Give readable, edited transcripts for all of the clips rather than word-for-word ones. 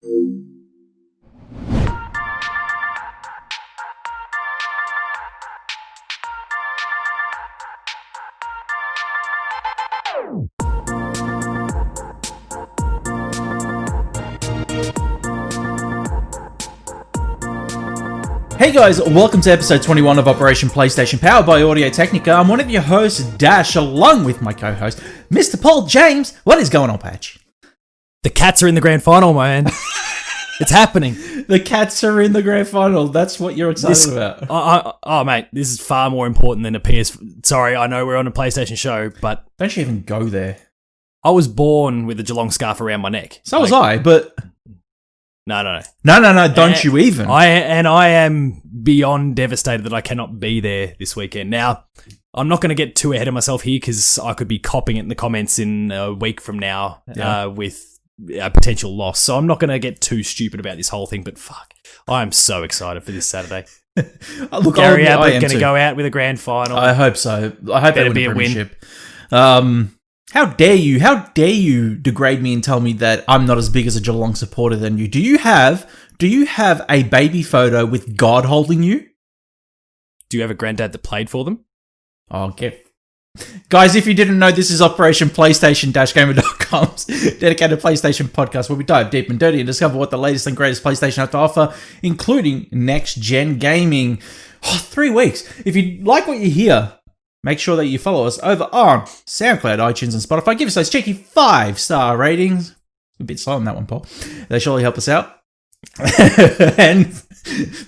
Hey guys, welcome to episode 21 of Operation PlayStation, powered by Audio Technica. I'm one of your hosts, Dash, along with my co-host, Mr. Paul James. What is going on, Patch? The Cats are in the grand final, man. It's happening. The Cats are in the grand final. That's what you're excited about. Oh, mate, this is far more important than a PS... Sorry, I know we're on a PlayStation show, but... Don't you even go there. I was born with a Geelong scarf around my neck. So was I, but... No. No, don't you even. I am beyond devastated that I cannot be there this weekend. Now, I'm not going to get too ahead of myself here because I could be copping it in the comments in a week from now with a potential loss. So I'm not going to get too stupid about this whole thing, but fuck, I'm so excited for this Saturday. Look, Gary Ablett going to go out with a grand final. I hope so. I hope Better they win be a a premiership. How dare you degrade me and tell me that I'm not as big as a Geelong supporter than you? Do you have a baby photo with God holding you? Do you have a granddad that played for them? Okay. Guys, if you didn't know, this is Operation PlayStation-Gamer.com's dedicated PlayStation podcast where we dive deep and dirty and discover what the latest and greatest PlayStation have to offer, including next-gen gaming. 3 weeks. If you like what you hear, make sure that you follow us over on SoundCloud, iTunes, and Spotify. Give us those cheeky 5-star ratings. A bit slow on that one, Paul. They surely help us out. And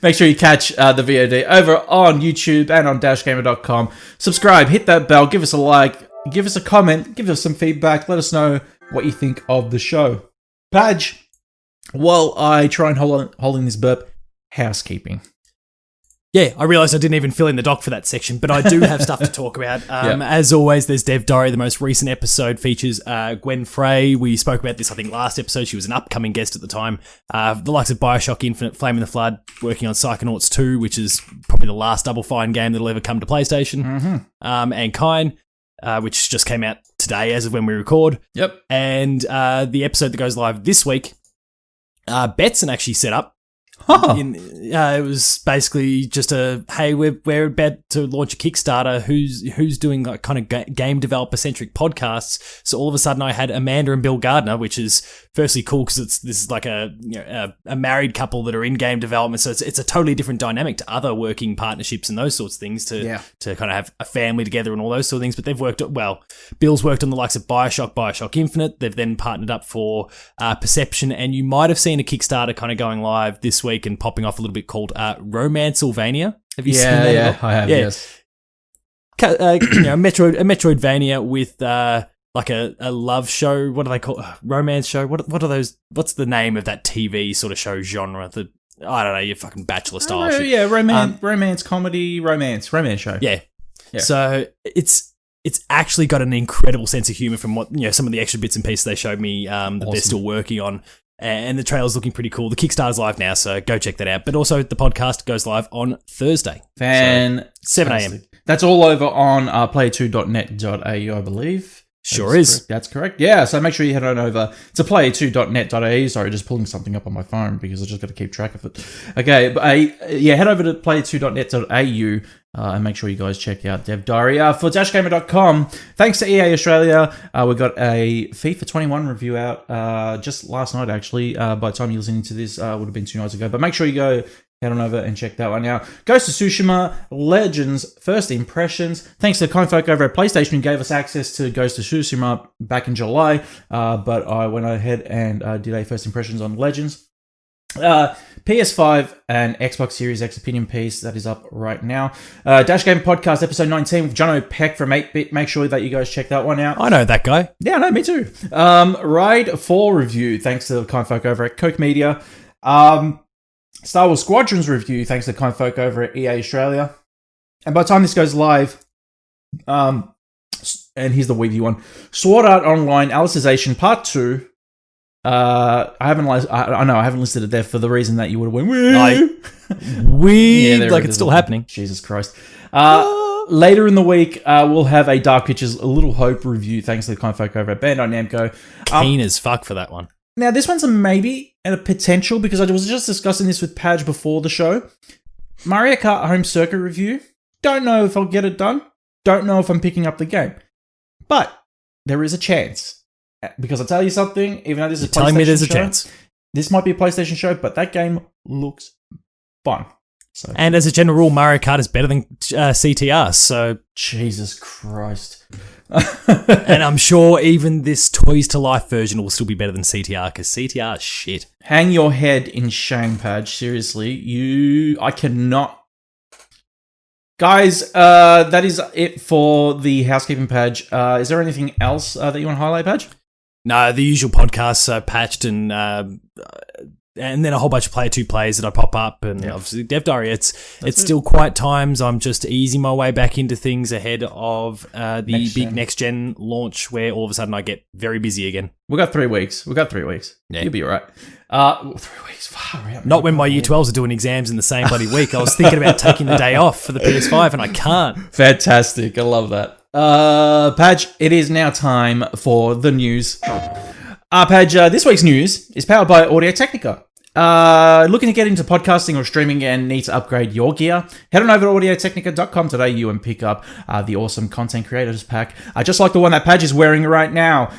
make sure you catch the VOD over on YouTube and on dashgamer.com. Subscribe, hit that bell, give us a like, give us a comment, give us some feedback. Let us know what you think of the show. Padge, while I try and hold in this burp, housekeeping. Yeah, I realised I didn't even fill in the doc for that section, but I do have stuff to talk about. As always, there's Dev Diary. The most recent episode features Gwen Frey. We spoke about this, I think, last episode. She was an upcoming guest at the time. The likes of Bioshock Infinite, Flame in the Flood, working on Psychonauts 2, which is probably the last Double Fine game that'll ever come to PlayStation. Mm-hmm. And Kine, which just came out today as of when we record. Yep. And the episode that goes live this week, Betson actually set up. It was basically just hey, we're about to launch a Kickstarter. Who's doing like kind of game developer centric podcasts? So all of a sudden, I had Amanda and Bill Gardner, which is firstly cool because this is like a married couple that are in game development. So it's a totally different dynamic to other working partnerships and those sorts of things to kind of have a family together and all those sort of things. But they've worked Bill's worked on the likes of Bioshock Infinite. They've then partnered up for Perception, and you might have seen a Kickstarter kind of going live this week and popping off a little bit called Romancylvania. Have you seen that? Yeah, I have, yes. A Metroidvania with like a love show. What do they call romance show? What are those? What's the name of that TV sort of show genre? I don't know, your fucking Bachelor style shit. Yeah, romance, comedy, romance show. Yeah. So it's actually got an incredible sense of humor from what some of the extra bits and pieces they showed me that they're still working on. And the trailer's looking pretty cool. The Kickstarter's live now, so go check that out. But also, the podcast goes live on Thursday. So 7 a.m. That's all over on player2.net.au, I believe. Sure is. That's correct. Yeah, so make sure you head on over to player2.net.au. Sorry, just pulling something up on my phone because I just got to keep track of it. Okay, but head over to player2.net.au and make sure you guys check out Dev Diary. For dashgamer.com, thanks to EA Australia, we got a FIFA 21 review out just last night, actually. By the time you're listening to this, would have been 2 nights ago. But make sure you go head on over and check that one out. Ghost of Tsushima, Legends, First Impressions. Thanks to the kind folk over at PlayStation who gave us access to Ghost of Tsushima back in July. But I went ahead and did a First Impressions on Legends. PS5 and Xbox Series X opinion piece that is up right now. Dash Game Podcast episode 19 with Jono Peck from 8-Bit. Make sure that you guys check that one out. I know that guy. Yeah, no, me too. Ride 4 review, thanks to the kind folk over at Coke Media. Star Wars Squadrons review, thanks to the kind folk over at EA Australia. And by the time this goes live, and here's the Weeby one, Sword Art Online Alicization Part 2. I haven't listed it there for the reason that you would have went, like it's still happening. Jesus Christ. Later in the week, we'll have a Dark Pictures A Little Hope review, thanks to the kind folk over at Bandai Namco. Keen as fuck for that one. Now, this one's a maybe and a potential because I was just discussing this with Padge before the show. Mario Kart Home Circuit review. Don't know if I'll get it done. Don't know if I'm picking up the game. But there is a chance. Because I'll tell you something, even though this is a PlayStation telling me there's a show, chance. This might be a PlayStation show, but that game looks fun. So, And as a general rule, Mario Kart is better than CTR, so... Jesus Christ. And I'm sure even this Toys to Life version will still be better than CTR, because CTR is shit. Hang your head in shame, Padge. Seriously. I cannot... Guys, that is it for the housekeeping, Padge. Is there anything else that you want to highlight, Padge? No, the usual podcasts are patched and then a whole bunch of Player 2 plays that I pop up, and obviously Dev Diary. It's still quiet times. I'm just easing my way back into things ahead of the big next-gen launch where all of a sudden I get very busy again. We got 3 weeks. Yeah. You'll be all right. 3 weeks. Far out. Not when my Year 12s are doing exams in the same bloody week. I was thinking about taking the day off for the PS5 and I can't. Fantastic. I love that. Padge, it is now time for the news. Padge, this week's news is powered by Audio-Technica. Looking to get into podcasting or streaming and need to upgrade your gear? Head on over to audiotechnica.com.au and pick up the awesome Content Creators Pack. Just like the one that Padge is wearing right now.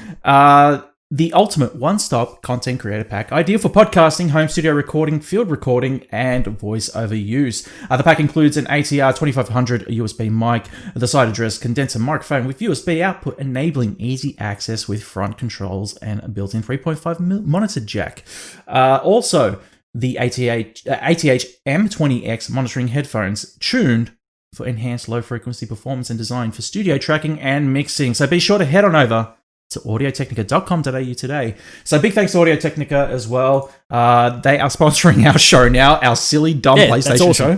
The ultimate one-stop content creator pack, ideal for podcasting, home studio recording, field recording, and voiceover use. The pack includes an ATR 2500 USB mic, the side address condenser microphone with USB output, enabling easy access with front controls and a built-in 3.5mm monitor jack. Also, the ATH M20X monitoring headphones tuned for enhanced low-frequency performance and design for studio tracking and mixing. So be sure to head on over to audiotechnica.com.au today. So big thanks to Audio-Technica as well. They are sponsoring our show now, our silly, dumb PlayStation show,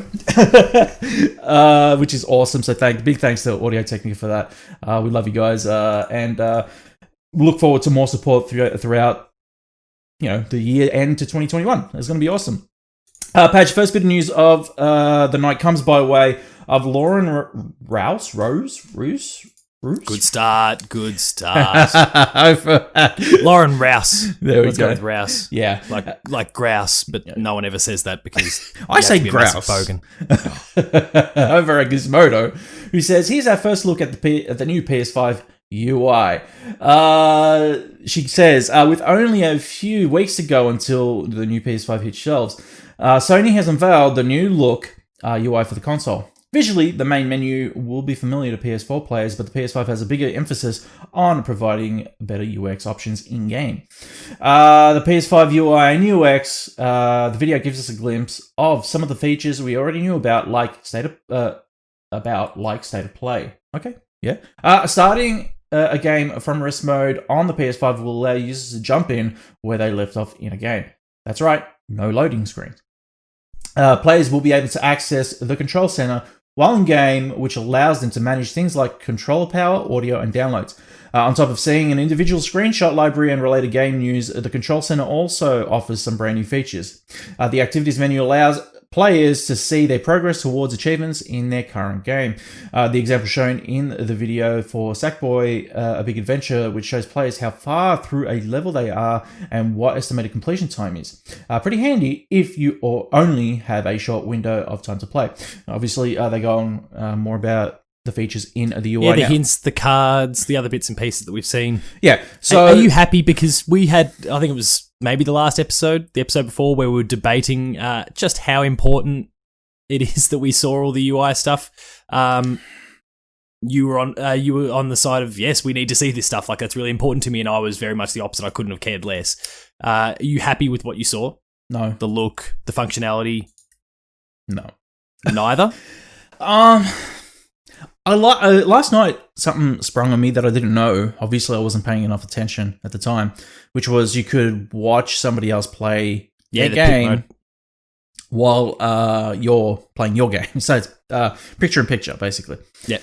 which is awesome. So big thanks to Audio-Technica for that. We love you guys, and look forward to more support throughout the year end to 2021. It's going to be awesome. Padge, first bit of news of the night comes by way of Lauren Rouse. Good start. Lauren Rouse. There we Let's go. with Rouse. Yeah. Like grouse, but no one ever says that because I say grouse. Over at Gizmodo, who says, here's our first look at the new PS5 UI. She says, with only a few weeks to go until the new PS5 hits shelves, Sony has unveiled the new look UI for the console. Visually, the main menu will be familiar to PS4 players, but the PS5 has a bigger emphasis on providing better UX options in-game. The PS5 UI and UX, the video gives us a glimpse of some of the features we already knew about, like state of play. Okay, yeah. Starting a game from rest mode on the PS5 will allow users to jump in where they left off in a game. That's right, no loading screens. Players will be able to access the control center while in game, which allows them to manage things like controller power, audio, and downloads. On top of seeing an individual screenshot library and related game news, the control center also offers some brand new features. The activities menu allows players to see their progress towards achievements in their current game. The example shown in the video for Sackboy, A Big Adventure, which shows players how far through a level they are and what estimated completion time is. Pretty handy if you only have a short window of time to play. Obviously, they go on more about the features in the UI. Yeah, the hints, the cards, the other bits and pieces that we've seen. Yeah. So, are you happy? Because we had, I think it was maybe the last episode, the episode before, where we were debating just how important it is that we saw all the UI stuff. You were on the side of, yes, we need to see this stuff. Like, that's really important to me, and I was very much the opposite. I couldn't have cared less. Are you happy with what you saw? No. The look, the functionality? No. Neither? Last night, something sprung on me that I didn't know. Obviously, I wasn't paying enough attention at the time, which was you could watch somebody else play their game while you're playing your game. So it's picture in picture, basically. Yeah.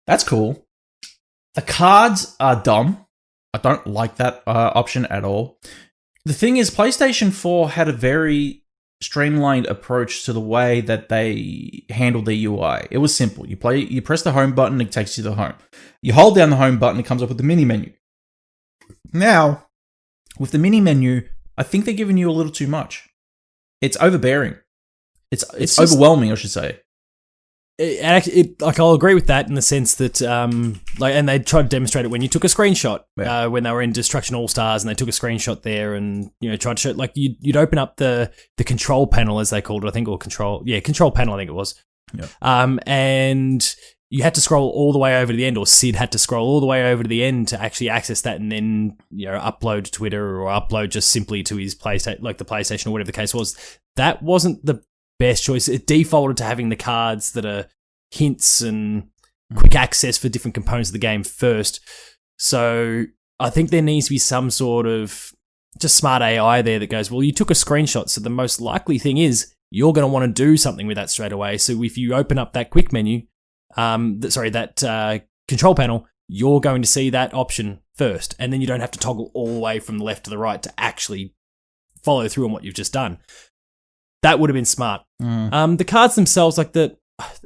That's cool. The cards are dumb. I don't like that option at all. The thing is, PlayStation 4 had a very streamlined approach to the way that they handled the UI. It was simple. You press the home button, it takes you to home. You hold down the home button, it comes up with the mini menu. Now, with the mini menu, I think they're giving you a little too much. It's overbearing. It's just overwhelming, I should say. I'll agree with that in the sense that, and they tried to demonstrate it when you took a screenshot, when they were in Destruction All Stars, and they took a screenshot there, and tried to show like you'd open up the control panel as they called it, I think, or control panel, I think it was, and you had to scroll all the way over to the end, or Sid had to scroll all the way over to the end to actually access that, and then upload to Twitter or upload just simply to his PlayStation, like the PlayStation or whatever the case was. That wasn't the best choice. It defaulted to having the cards that are hints and quick access for different components of the game first. So I think there needs to be some sort of just smart AI there that goes, well, you took a screenshot, so the most likely thing is you're going to want to do something with that straight away. So if you open up that quick menu, that control panel, you're going to see that option first, and then you don't have to toggle all the way from the left to the right to actually follow through on what you've just done. That would have been smart. The cards themselves, like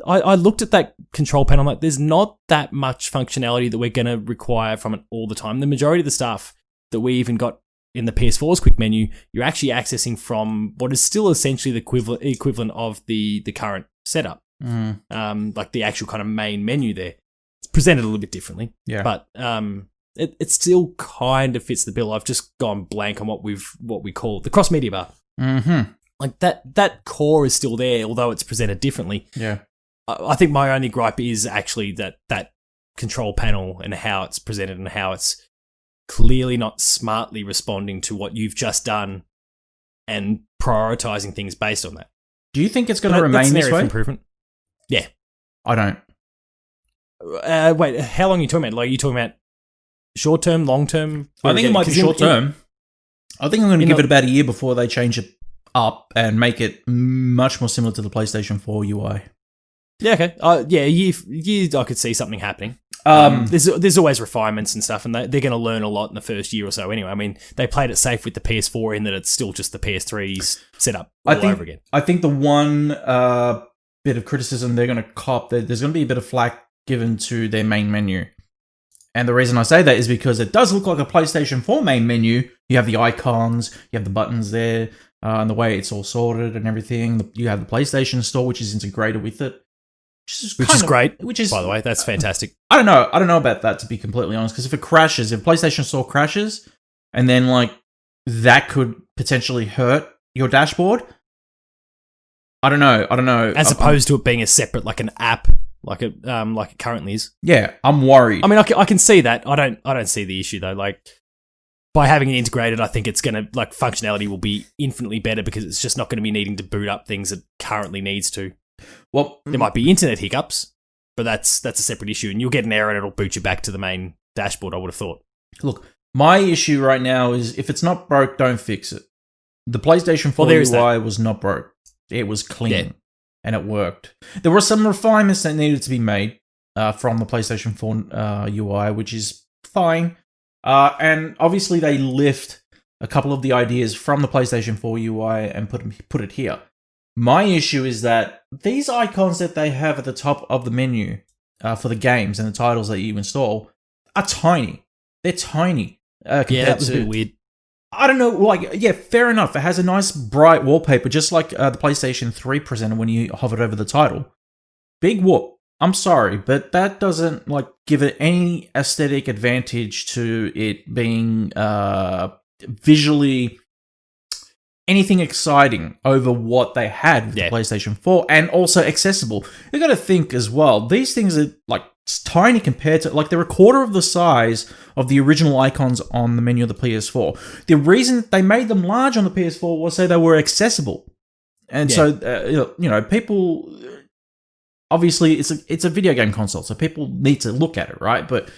I looked at that control panel, like there's not that much functionality that we're going to require from it all the time. The majority of the stuff that we even got in the PS4's quick menu, you're actually accessing from what is still essentially the equivalent of the current setup. Like the actual kind of main menu there. It's presented a little bit differently. Yeah. But it still kind of fits the bill. I've just gone blank on what we call the cross media bar. Mm-hmm. Like that core is still there, although it's presented differently. Yeah. I think my only gripe is actually that control panel and how it's presented and how it's clearly not smartly responding to what you've just done and prioritizing things based on that. Do you think it's going to remain this way? Improvement. Yeah. I don't. Wait, how long are you talking about? Like, are you talking about short term, long term? I think it might be short term. I think I'm going to give it about a year before they change it up and make it much more similar to the PlayStation 4 UI. Yeah, okay. I could see something happening. There's always refinements and stuff, and they're going to learn a lot in the first year or so anyway. I mean, they played it safe with the PS4 in that it's still just the PS3's setup over again. I think the one bit of criticism they're going to cop, there's going to be a bit of flack given to their main menu. And the reason I say that is because it does look like a PlayStation 4 main menu. You have the icons, you have the buttons there, and the way it's all sorted and everything. You have the PlayStation Store, which is integrated with it. Which is great, by the way. That's fantastic. I don't know about that, to be completely honest, because if it crashes, if PlayStation Store crashes, and then like that could potentially hurt your dashboard. I don't know. As opposed to it being a separate, like an app, like it currently is. Yeah, I'm worried. I mean, I can see that. I don't see the issue though. Like, by having it integrated, I think it's gonna, like, functionality will be infinitely better because it's just not going to be needing to boot up things it currently needs to. Well, there might be internet hiccups, but that's a separate issue, and you'll get an error and it'll boot you back to the main dashboard, I would have thought. Look, my issue right now is if it's not broke, don't fix it. The PlayStation 4 UI was not broke. It was clean, and it worked. There were some refinements that needed to be made from the PlayStation 4 UI, which is fine. And obviously they lift a couple of the ideas from the PlayStation 4 UI and put it here. My issue is that these icons that they have at the top of the menu for the games and the titles that you install are tiny. They're tiny. That was a bit weird. I don't know, like, yeah, fair enough. It has a nice bright wallpaper, just like the PlayStation 3 presented when you hovered over the title. Big whoop. I'm sorry, but that doesn't, like, give it any aesthetic advantage to it being visually anything exciting over what they had with the PlayStation 4, and also accessible. You got to think as well, these things are, like, tiny compared to, like, they're a quarter of the size of the original icons on the menu of the PS4. The reason they made them large on the PS4 was so they were accessible. And so, people, obviously it's a video game console, so people need to look at it, right? But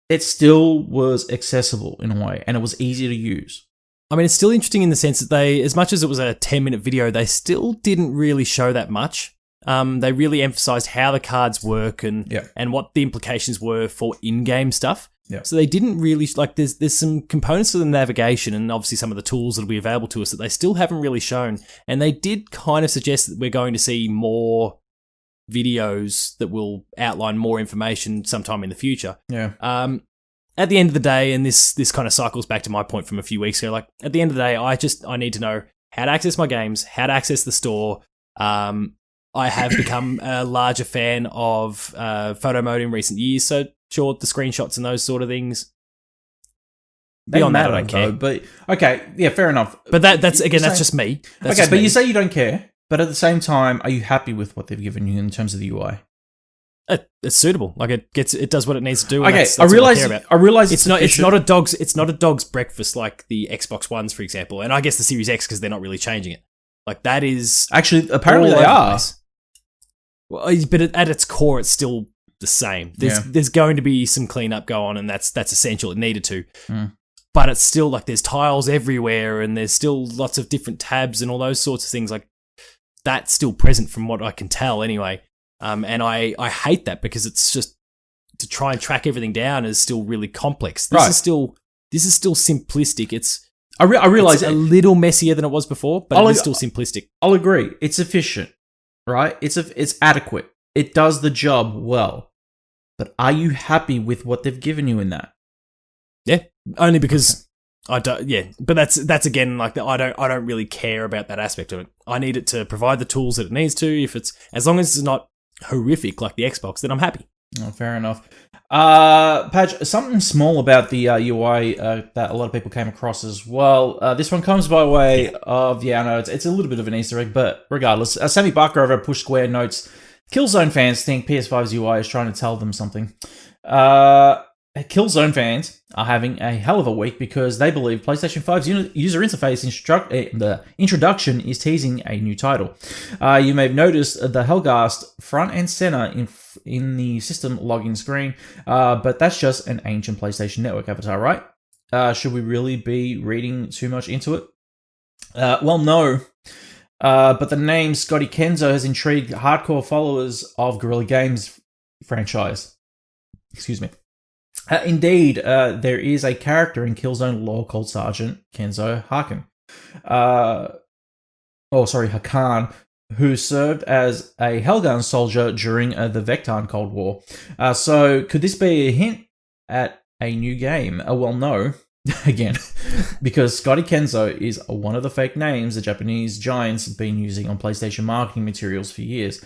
it still was accessible in a way, and it was easy to use. I mean, it's still interesting in the sense that they, as much as it was a 10-minute video, they still didn't really show that much. They really emphasized how the cards work and what the implications were for in-game stuff. Yeah. So they didn't really, like, there's some components of the navigation and obviously some of the tools that'll be available to us that they still haven't really shown. And they did kind of suggest that we're going to see more videos that will outline more information sometime in the future. Yeah. at the end of the day, and this kind of cycles back to my point from a few weeks ago, like at the end of the day, I need to know how to access my games, how to access the store. I have become a larger fan of photo mode in recent years, so sure, the screenshots and those sort of things. Beyond that, I don't care. But okay, yeah, fair enough. But that's just me. That's okay, but you say you don't care, but at the same time, are you happy with what they've given you in terms of the UI? It's suitable. Like it does what it needs to do. Okay, that's I realize it's not a dog's breakfast like the Xbox Ones, for example, and I guess the Series X because they're not really changing it. Like that is actually apparently they are. Well, but at its core, it's still the same. There's going to be some cleanup go on, and that's essential. It needed to, but it's still like there's tiles everywhere, and there's still lots of different tabs and all those sorts of things. Like that's still present from what I can tell, anyway. And I hate that because it's just to try and track everything down is still really complex. This is still simplistic. I realize it's a little messier than it was before, but it is still simplistic. I'll agree. It's efficient, right? It's adequate. It does the job well. But are you happy with what they've given you in that? Yeah, only because I don't. Yeah, but that's again like I don't really care about that aspect of it. I need it to provide the tools that it needs to. If it's as long as it's not horrific like the Xbox, then I'm happy. Oh, fair enough. Padge, something small about the UI that a lot of people came across as well. This one comes by way of, I know it's a little bit of an Easter egg, but regardless. Sammy Barker over at Push Square notes, Killzone fans think PS5's UI is trying to tell them something. Killzone fans are having a hell of a week because they believe PlayStation 5's user interface the introduction is teasing a new title. You may have noticed the Hellgast front and center in the system login screen, but that's just an ancient PlayStation Network avatar, right? Should we really be reading too much into it? Well, no. But the name Scotty Kenzo has intrigued hardcore followers of Guerrilla Games franchise. Excuse me. Indeed, there is a character in Killzone lore called Sergeant Kenzo Hakan, who served as a Hellgun soldier during the Vectan Cold War. So could this be a hint at a new game? Well, no. Again, because Scotty Kenzo is one of the fake names the Japanese giants have been using on PlayStation marketing materials for years.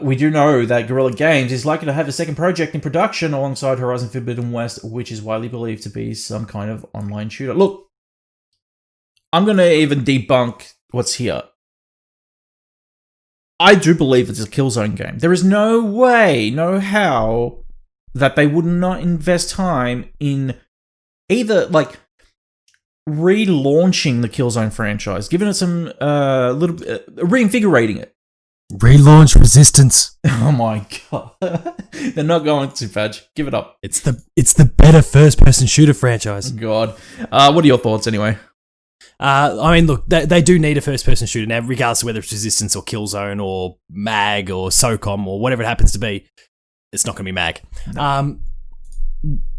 We do know that Guerrilla Games is likely to have a second project in production alongside Horizon Forbidden West, which is widely believed to be some kind of online shooter. Look, I'm going to even debunk what's here. I do believe it's a Killzone game. There is no way, no how, that they would not invest time in either, like, relaunching the Killzone franchise, giving it some, reinvigorating it. Relaunch Resistance. Oh my god. They're not going to, Padge. Give it up. It's the better first-person shooter franchise. Oh god. What are your thoughts anyway? I mean, look, they do need a first-person shooter now, regardless of whether it's Resistance or Killzone or MAG or SOCOM or whatever it happens to be. It's not going to be MAG. No.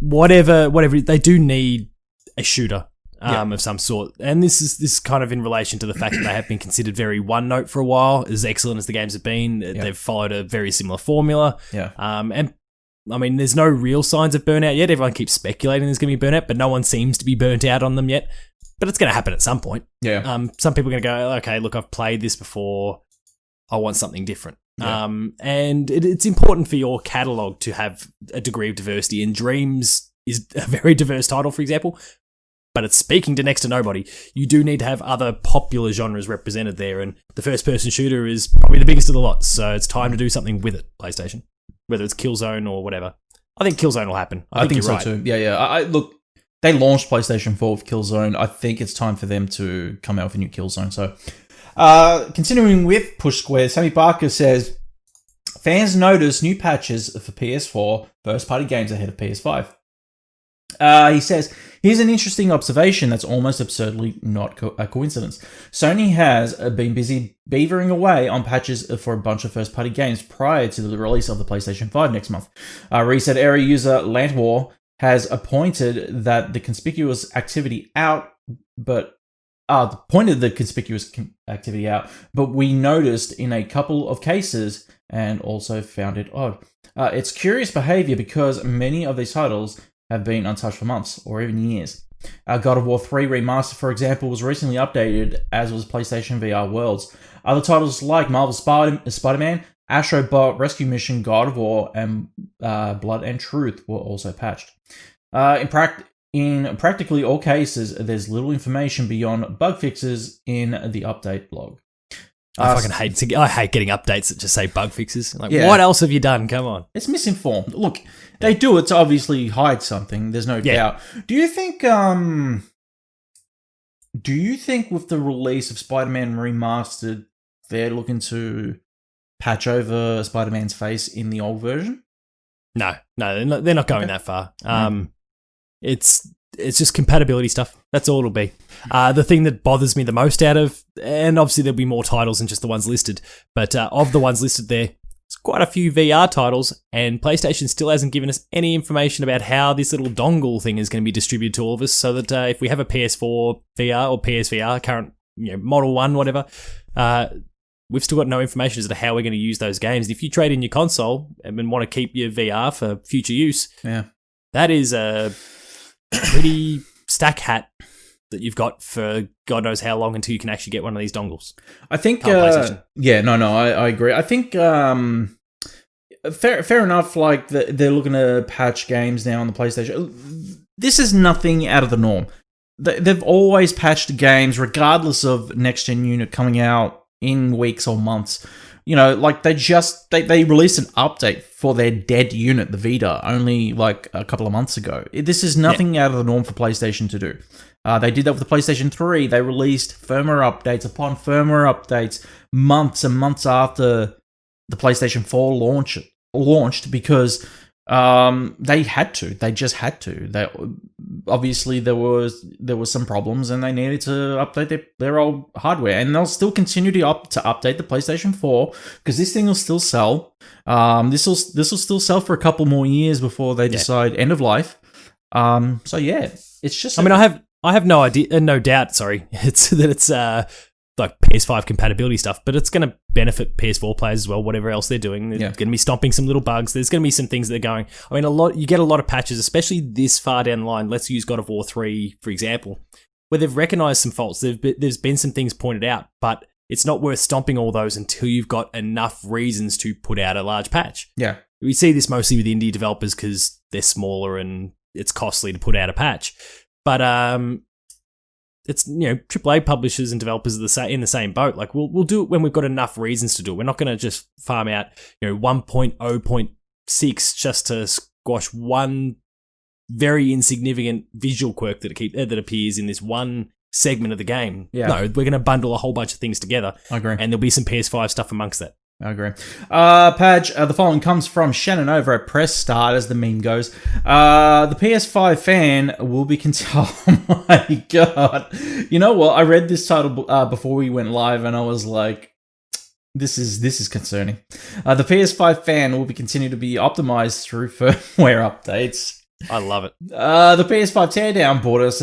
Whatever, they do need a shooter. Of some sort. And this is kind of in relation to the fact that they have been considered very one-note for a while. As excellent as the games have been, they've followed a very similar formula. Yeah. And I mean, there's no real signs of burnout yet. Everyone keeps speculating there's going to be burnout, but no one seems to be burnt out on them yet. But it's going to happen at some point. Yeah. Some people are going to go, okay, look, I've played this before. I want something different. Yeah. And it's important for your catalog to have a degree of diversity. And Dreams is a very diverse title, for example. But it's speaking to next to nobody. You do need to have other popular genres represented there, and the first-person shooter is probably the biggest of the lot, so it's time to do something with it, PlayStation. Whether it's Killzone or whatever. I think Killzone will happen. I think you're so right. Too. Yeah. Look, they launched PlayStation 4 with Killzone. I think it's time for them to come out with a new Killzone. So, continuing with Push Square, Sammy Barker says, fans notice new patches for PS4 first-party games ahead of PS5. He says, here's an interesting observation that's almost absurdly not a coincidence. Sony has been busy beavering away on patches for a bunch of first-party games prior to the release of the PlayStation 5 next month. Reset area user Lantwar has pointed that the conspicuous activity out, but we noticed in a couple of cases and also found it odd. It's curious behavior because many of these titles have been untouched for months or even years. God of War 3 Remastered, for example, was recently updated, as was PlayStation VR Worlds. Other titles like Marvel Spider-Man, Astro Bot Rescue Mission, God of War, and Blood and Truth were also patched. In practically all cases, there's little information beyond bug fixes in the update blog. I hate getting updates that just say bug fixes. What else have you done? Come on. It's misinformed. Look, they do it to obviously hide something. There's no doubt. Do you think with the release of Spider-Man Remastered, they're looking to patch over Spider-Man's face in the old version? No, they're not going that far. It's just compatibility stuff. That's all it'll be. The thing that bothers me the most and obviously there'll be more titles than just the ones listed, but of the ones listed there, it's quite a few VR titles, and PlayStation still hasn't given us any information about how this little dongle thing is going to be distributed to all of us, so that if we have a PS4 VR or PSVR, current Model 1, whatever, we've still got no information as to how we're going to use those games. If you trade in your console and want to keep your VR for future use, that is a pretty stack hat that you've got for God knows how long until you can actually get one of these dongles. I think, I agree. I think, fair enough, like, they're looking to patch games now on the PlayStation. This is nothing out of the norm. They've always patched games, regardless of next-gen unit coming out in weeks or months. Like they released an update for their dead unit, the Vita, only like a couple of months ago. This is nothing out of the norm for PlayStation to do. They did that with the PlayStation 3. They released firmware updates upon firmware updates months and months after the PlayStation 4 launched because they had to. They just had to. Obviously there was some problems and they needed to update their old hardware, and they'll still continue to update the PlayStation 4 because this thing will still sell. This will still sell for a couple more years before they decide end of life. It's just. I have no idea, no doubt. Sorry, it's like PS5 compatibility stuff, but it's going to benefit PS4 players as well. Whatever else they're doing, they're going to be stomping some little bugs. There's going to be some things that are going. I mean, you get a lot of patches, especially this far down the line. Let's use God of War 3 for example, where they've recognised some faults. There's been some things pointed out, but it's not worth stomping all those until you've got enough reasons to put out a large patch. Yeah, we see this mostly with indie developers because they're smaller and it's costly to put out a patch. But it's AAA publishers and developers are in the same boat. Like we'll do it when we've got enough reasons to do it. We're not going to just farm out 1.0.6 just to squash one very insignificant visual quirk that appears in this one segment of the game. Yeah. No, we're going to bundle a whole bunch of things together. I agree, and there'll be some PS5 stuff amongst that. I agree. Padge, the following comes from Shannon over at Press Start, as the meme goes. The PS5 fan will be... Oh my god. You know what? I read this title before we went live, and I was like, this is concerning. The PS5 fan will be continue to be optimized through firmware updates. I love it. The PS5 Teardown brought us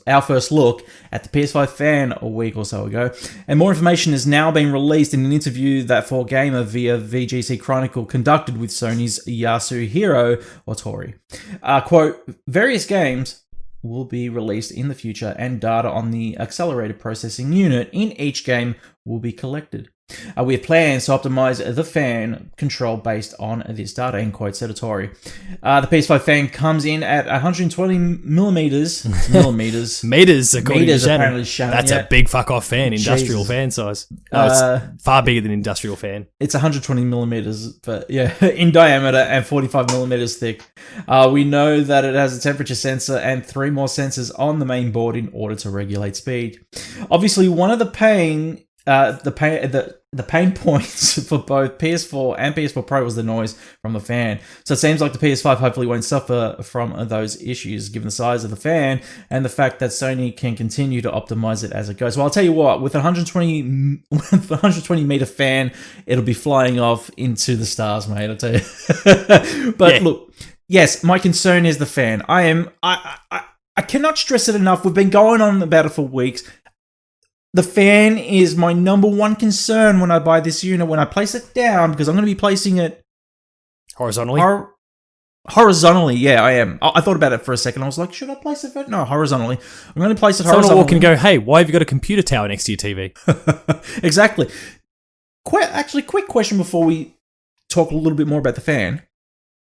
our first look at the PS5 fan a week or so ago, and more information is now being released in an interview that 4Gamer via VGC Chronicle conducted with Sony's Yasuhiro Otori. Quote, various games will be released in the future and data on the accelerated processing unit in each game will be collected. We have plans to optimize the fan control based on this data, end quote, said Otori. The PS5 fan comes in at 120 millimeters. Meters, according to Shannon. That's a big fuck off fan, industrial fan size. It's far bigger than industrial fan. It's 120 millimeters, but in diameter and 45 millimeters thick. We know that it has a temperature sensor and 3 more sensors on the main board in order to regulate speed. Obviously, one of the pain points for both PS4 and PS4 Pro was the noise from the fan. So it seems like the PS5 hopefully won't suffer from those issues given the size of the fan and the fact that Sony can continue to optimize it as it goes. Well, I'll tell you what, with a 120 meter fan, it'll be flying off into the stars, mate, I'll tell you. But look, yes, my concern is the fan. I cannot stress it enough. We've been going on about it for weeks. The fan is my number one concern when I buy this unit. When I place it down, because I'm going to be placing it horizontally. Horizontally, yeah, I am. I thought about it for a second. I was like, should I place it? No, horizontally. I'm going to place it horizontally. Someone will walk in and go, hey, why have you got a computer tower next to your TV? Exactly. Actually, quick question before we talk a little bit more about the fan.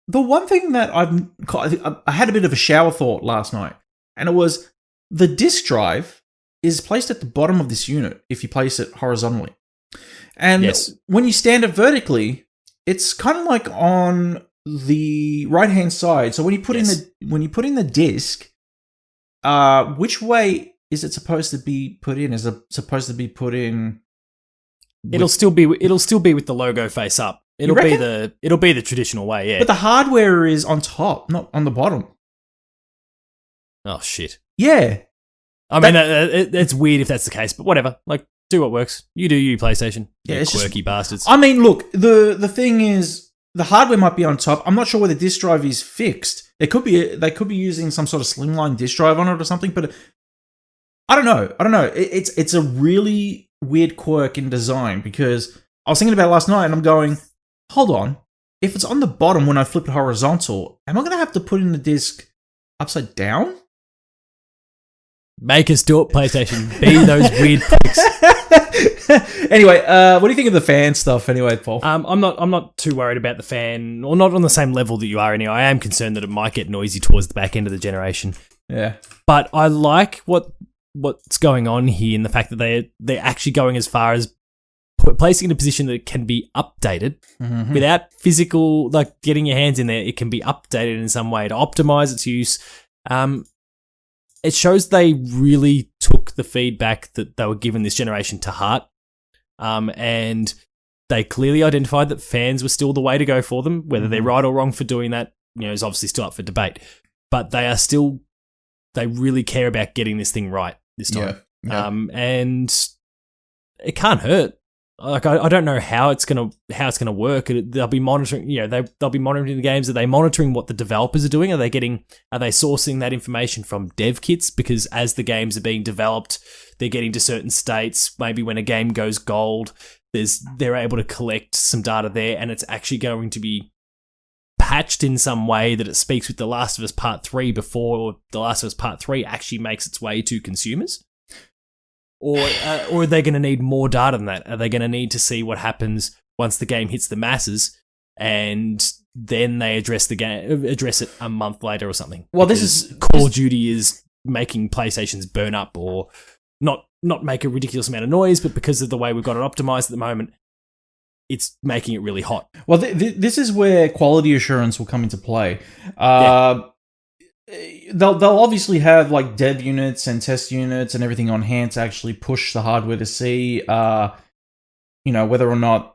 The one thing that I had a bit of a shower thought last night, and it was the disk drive is placed at the bottom of this unit if you place it horizontally. And when you stand it vertically, it's kind of like on the right-hand side. So when you put in the disc, which way is it supposed to be put in? Is it supposed to be put in? It'll still be with the logo face up. It'll be the traditional way, yeah. But the hardware is on top, not on the bottom. Oh shit. Yeah. I mean, it's weird if that's the case, but whatever. Like, do what works. You do you, PlayStation. Yeah, you quirky bastards. I mean, look, the thing is, the hardware might be on top. I'm not sure whether disk drive is fixed. They could be using some sort of slimline disk drive on it or something, but I don't know. It's a really weird quirk in design, because I was thinking about it last night and I'm going, hold on. If it's on the bottom when I flip it horizontal, am I going to have to put in the disc upside down? Make us do it, PlayStation. Be those weird pricks. Anyway, what do you think of the fan stuff anyway, Paul? I'm not too worried about the fan, or not on the same level that you are anyway. I am concerned that it might get noisy towards the back end of the generation. Yeah. But I like what's going on here, in the fact that they're actually going as far as placing it in a position that it can be updated without physical, like getting your hands in there. It can be updated in some way to optimize its use. It shows they really took the feedback that they were given this generation to heart. And they clearly identified that fans were still the way to go for them. Whether they're right or wrong for doing that, is obviously still up for debate. But they really care about getting this thing right this time. Yeah. And it can't hurt. Like, I don't know how it's gonna work. They'll be monitoring. They'll be monitoring the games. Are they monitoring what the developers are doing? Are they sourcing that information from dev kits? Because as the games are being developed, they're getting to certain states. Maybe when a game goes gold, they're able to collect some data there, and it's actually going to be patched in some way that it speaks with The Last of Us Part 3 before The Last of Us Part 3 actually makes its way to consumers. Or are they going to need more data than that? Are they going to need to see what happens once the game hits the masses, and then they address it a month later or something? Well, Call of Duty is making PlayStations burn up, or not make a ridiculous amount of noise, but because of the way we've got it optimized at the moment, it's making it really hot. Well, this is where quality assurance will come into play. They'll obviously have like dev units and test units and everything on hand to actually push the hardware to see, whether or not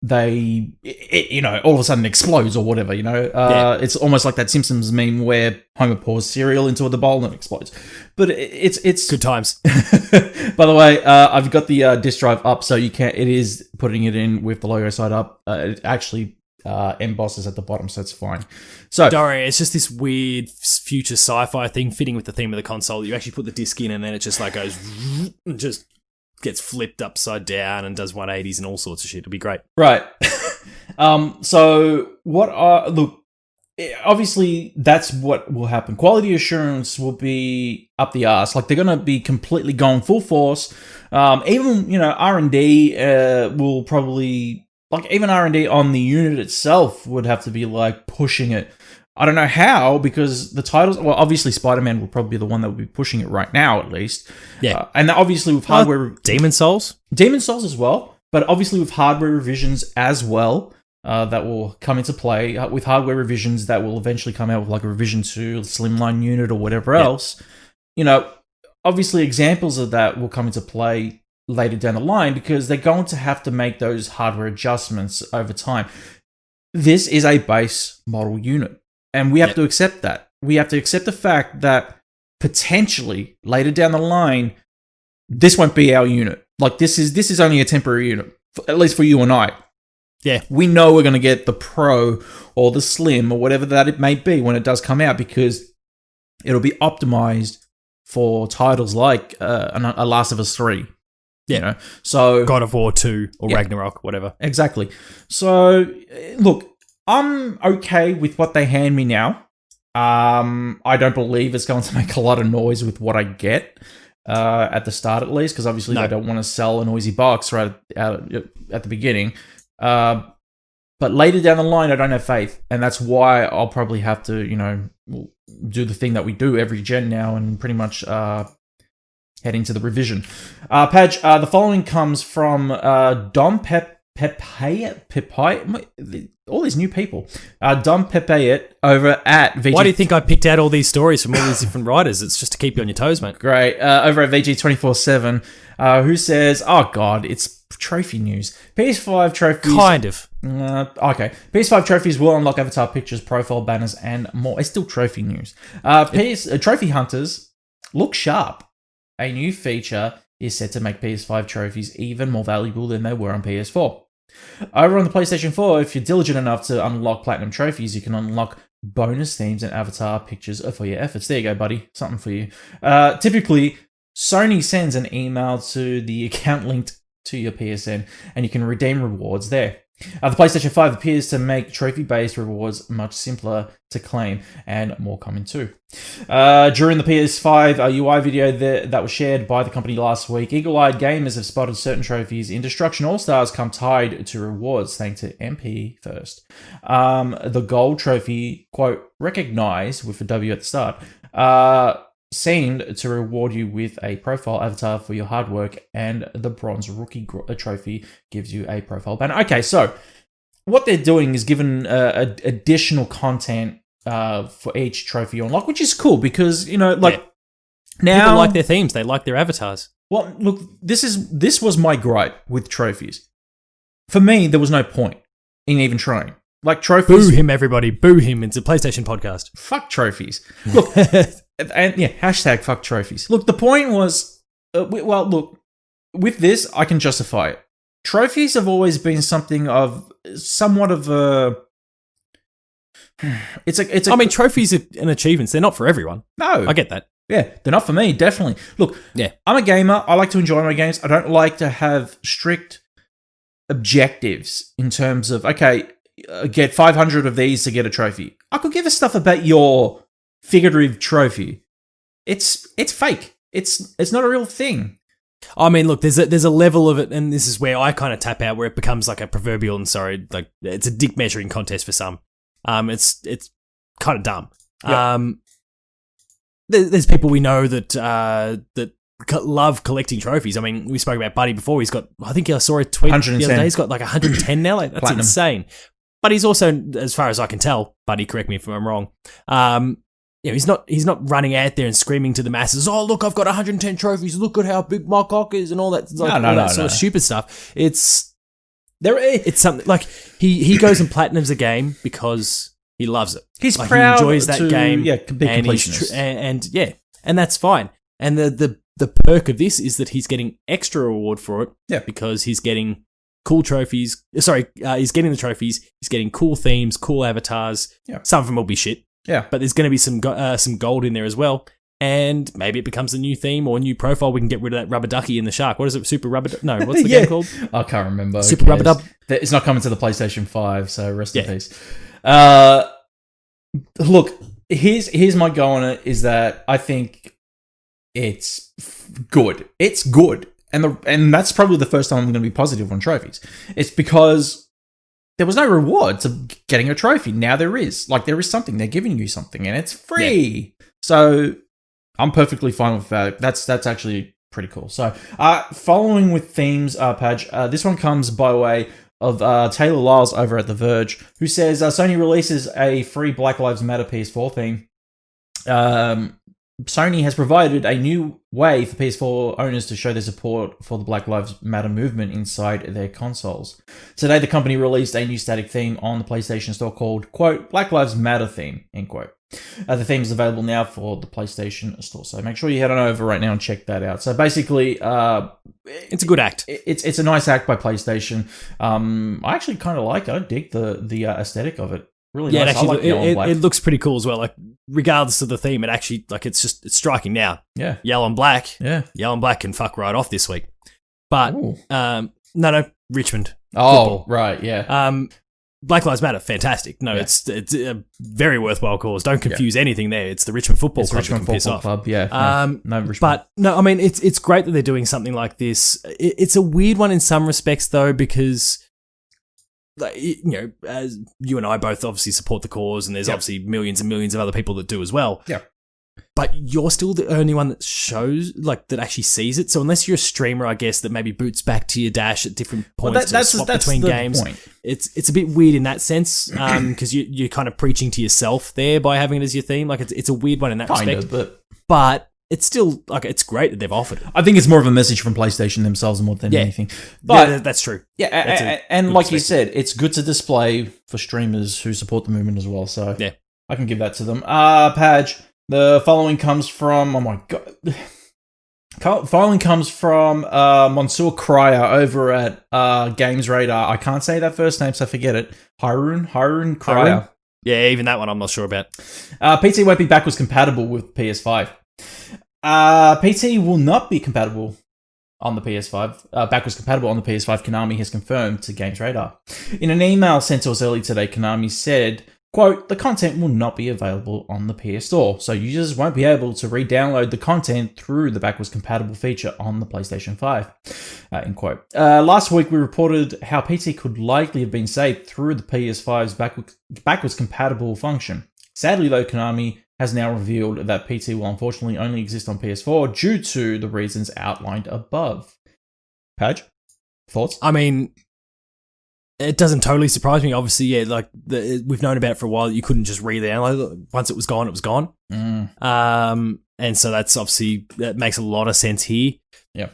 all of a sudden explodes or whatever. It's almost like that Simpsons meme where Homer pours cereal into the bowl and it explodes. But it's good times. By the way, I've got the disk drive up, so it is putting it in with the logo side up. It actually embosses at the bottom, so it's fine. So don't worry, it's just this weird future sci-fi thing fitting with the theme of the console. You actually put the disc in, and then it just like goes and just gets flipped upside down and does 180s and all sorts of shit. It'll be great. Right. So obviously that's what will happen. Quality assurance will be up the arse. Like, they're going to be completely going full force. Even R&D will probably, like, even R&D on the unit itself would have to be like pushing it. I don't know how, because the titles, well, obviously Spider-Man will probably be the one that will be pushing it right now, at least. Yeah. And obviously with hardware... Demon's Souls as well, but obviously with hardware revisions as well, that will come into play. With hardware revisions that will eventually come out with like a revision to the slimline unit or whatever else. Obviously examples of that will come into play later down the line, because they're going to have to make those hardware adjustments over time. This is a base model unit, and we have to accept that. We have to accept the fact that potentially later down the line, this won't be our unit. Like, this is only a temporary unit, at least for you and I. Yeah. We know we're going to get the Pro or the Slim or whatever that it may be when it does come out, because it'll be optimized for titles like a Last of Us 3. Yeah. So God of War 2 or Ragnarok, whatever. Exactly. So, look, I'm okay with what they hand me now. I don't believe it's going to make a lot of noise with what I get at the start, at least, because obviously they don't want to sell a noisy box right out at the beginning. But later down the line, I don't have faith, and that's why I'll probably have to, do the thing that we do every gen now, and pretty much head into the revision. Padge, the following comes from Dom Pepe, all these new people. Dom Pepe over at VG. Why do you think I picked out all these stories from all these different writers? It's just to keep you on your toes, mate. Great. Over at VG247, who says, oh God, it's trophy news. PS5 trophies. Kind of. Okay. PS5 trophies will unlock avatar pictures, profile banners, and more. It's still trophy news. Trophy hunters look sharp. A new feature is set to make PS5 trophies even more valuable than they were on PS4. Over on the PlayStation 4, if you're diligent enough to unlock platinum trophies, you can unlock bonus themes and avatar pictures for your efforts. There you go, buddy. Something for you. Typically, Sony sends an email to the account linked to your PSN, and you can redeem rewards there. The PlayStation 5 appears to make trophy-based rewards much simpler to claim and more common too. During the Ps5 Ui video that was shared by the company last week, eagle-eyed gamers have spotted certain trophies in Destruction All-Stars come tied to rewards thanks to MP first. The gold trophy, quote, recognized with a W at the start, seemed to reward you with a profile avatar for your hard work, and the bronze rookie trophy gives you a profile banner. Okay, so what they're doing is giving additional content for each trophy you unlock, which is cool because, now people like their themes, they like their avatars. Well, look, this was my gripe with trophies. For me, there was no point in even trying. Like trophies. Boo him, everybody. Boo him. It's a PlayStation podcast. Fuck trophies. Look, and yeah, hashtag fuck trophies. Look, the point was, with this, I can justify it. Trophies have always been somewhat of a. I mean, trophies and achievements, they're not for everyone. No. I get that. Yeah, they're not for me, definitely. Look, yeah, I'm a gamer. I like to enjoy my games. I don't like to have strict objectives in terms of, okay, get 500 of these to get a trophy. I could give a stuff about your figurative trophy. It's fake. It's not a real thing. I mean, look, there's a level of it, and this is where I kind of tap out, where it becomes like a proverbial, like it's a dick measuring contest for some. It's kind of dumb. Yep. There's people we know that love collecting trophies. I mean, we spoke about Buddy before. He's got, I think I saw a tweet the other day. He's got like 110 now. Like, that's Platinum. Insane. But he's also, as far as I can tell, Buddy, correct me if I'm wrong. He's not running out there and screaming to the masses, "Oh, look, I've got 110 trophies. Look at how big my cock is," and all that, sort of stupid stuff. It's something like he goes and platinums a game because he loves it. He's proud. He enjoys that game. Yeah, be completionist. And that's fine. And the perk of this is that he's getting extra reward for it. Yeah, because he's getting cool trophies. Sorry, he's getting the trophies. He's getting cool themes, cool avatars. Yeah, some of them will be shit. Yeah, but there's going to be some gold in there as well, and maybe it becomes a new theme or a new profile. We can get rid of that rubber ducky in the shark. What is it? Super rubber? No, what's the game called? I can't remember. Super rubber duck. It's not coming to the PlayStation 5, so rest in peace. Look, here's my go on it. Is that I think it's good. It's good, and that's probably the first time I'm going to be positive on trophies. It's because there was no reward to getting a trophy. Now there is. Like, there is something. They're giving you something, and it's free. Yeah. So I'm perfectly fine with that. That's actually pretty cool. So following with themes, Padge, this one comes by way of Taylor Lyles over at The Verge, who says Sony releases a free Black Lives Matter PS4 theme. Sony has provided a new way for PS4 owners to show their support for the Black Lives Matter movement inside their consoles. Today, the company released a new static theme on the PlayStation Store called, quote, Black Lives Matter theme, end quote. The theme is available now for the PlayStation Store, so make sure you head on over right now and check that out. So basically, it's a good act. It's a nice act by PlayStation. I actually kind of like it. I dig the aesthetic of it. Really nice. It actually, it looks pretty cool as well. Like, regardless of the theme, it actually, like, it's striking now. Yeah. Yellow and black. Yeah. Yellow and black can fuck right off this week. But, no, Richmond. Oh, football. Right, yeah. Black Lives Matter, fantastic. No, it's a very worthwhile cause. Don't confuse anything there. It's the Richmond Football Club. Richmond Football Club, yeah. But no, I mean, it's great that they're doing something like this. It's a weird one in some respects, though, because, as you and I both obviously support the cause, and there's obviously millions and millions of other people that do as well. Yeah. But you're still the only one that shows, that actually sees it. So unless you're a streamer, I guess, that maybe boots back to your dash at different points to swap between games, it's a bit weird in that sense, because you're kind of preaching to yourself there by having it as your theme. It's a weird one in that respect. But it's still, it's great that they've offered it. I think it's more of a message from PlayStation themselves more than anything. But that's true. Yeah, and like you said, it's good to display for streamers who support the movement as well. So I can give that to them. Page. The following comes from, oh my god, following comes from Mansoor Cryer over at Games Radar. I can't say that first name, so forget it. Harun Cryer. Yeah, even that one I'm not sure about. PT won't be backwards compatible with PS5. PT will not be compatible on the PS5, backwards compatible on the PS5, Konami has confirmed to Games Radar. In an email sent to us early today, Konami said, quote, the content will not be available on the PS Store, so users won't be able to re-download the content through the backwards compatible feature on the PlayStation 5, end quote. Last week, we reported how PT could likely have been saved through the PS5's backwards compatible function. Sadly, though, Konami has now revealed that PT will unfortunately only exist on PS4 due to the reasons outlined above. Page, thoughts? I mean, it doesn't totally surprise me. Obviously, we've known about it for a while. You couldn't just re-download it. Once it was gone, it was gone. And so that makes a lot of sense here. Yeah.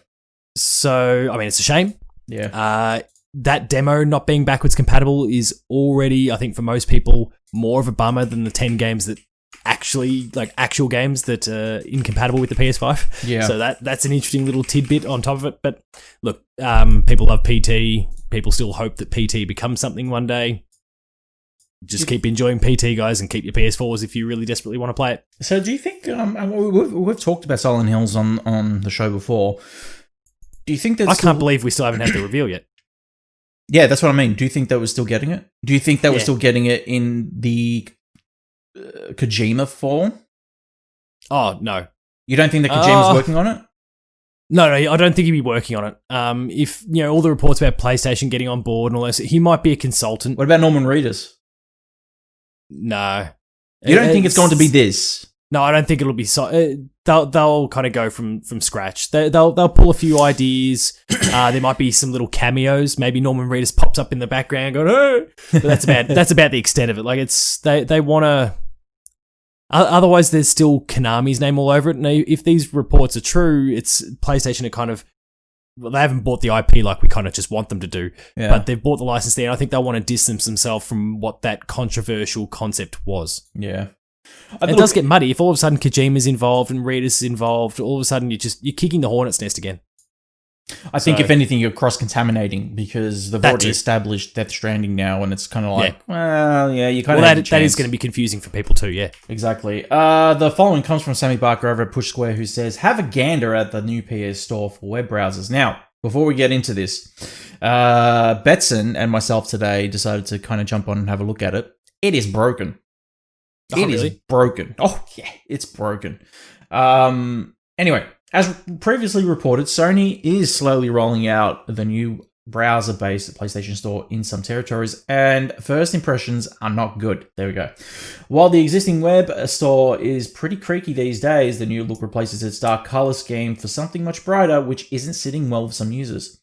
So, I mean, it's a shame. Yeah. That demo not being backwards compatible is already, I think, for most people, more of a bummer than the 10 games that actually, actual games that are incompatible with the PS5. Yeah. So that's an interesting little tidbit on top of it. But look, people love PT. People still hope that PT becomes something one day. Just keep enjoying PT, guys, and keep your PS4s if you really desperately want to play it. So do you think, we've talked about Silent Hills on the show before. Do you think that I can't believe we still haven't had the reveal yet. Yeah, that's what I mean. Do you think that we're still getting it? Do you think that we're still getting it in the Kojima form? Oh, no. You don't think that Kojima's working on it? No, I don't think he'd be working on it. If, all the reports about PlayStation getting on board and all this, he might be a consultant. What about Norman Reedus? No. You don't think it's going to be this? No, I don't think it'll be they'll kind of go from scratch. They'll pull a few ideas. There might be some little cameos. Maybe Norman Reedus pops up in the background going, "Hey!" But that's about the extent of it. They want to. Otherwise, there's still Konami's name all over it. And if these reports are true, it's PlayStation are kind of. Well, they haven't bought the IP like we kind of just want them to do, but they've bought the license there, and I think they'll want to distance themselves from what that controversial concept was. Yeah. It does get muddy if all of a sudden Kojima's involved and Reedus is involved. All of a sudden, you're kicking the hornet's nest again. I think if anything, you're cross-contaminating because they've already established Death Stranding now, and it's kind of like, you kind of. That is going to be confusing for people too. Yeah, exactly. The following comes from Sammy Barker over at Push Square, who says, "Have a gander at the new PS Store for web browsers." Now, before we get into this, Betson and myself today decided to kind of jump on and have a look at it. It is broken. It is broken. Oh, yeah, it's broken. Anyway, as previously reported, Sony is slowly rolling out the new browser-based PlayStation Store in some territories, and first impressions are not good. There we go. While the existing web store is pretty creaky these days, the new look replaces its dark color scheme for something much brighter, which isn't sitting well with some users.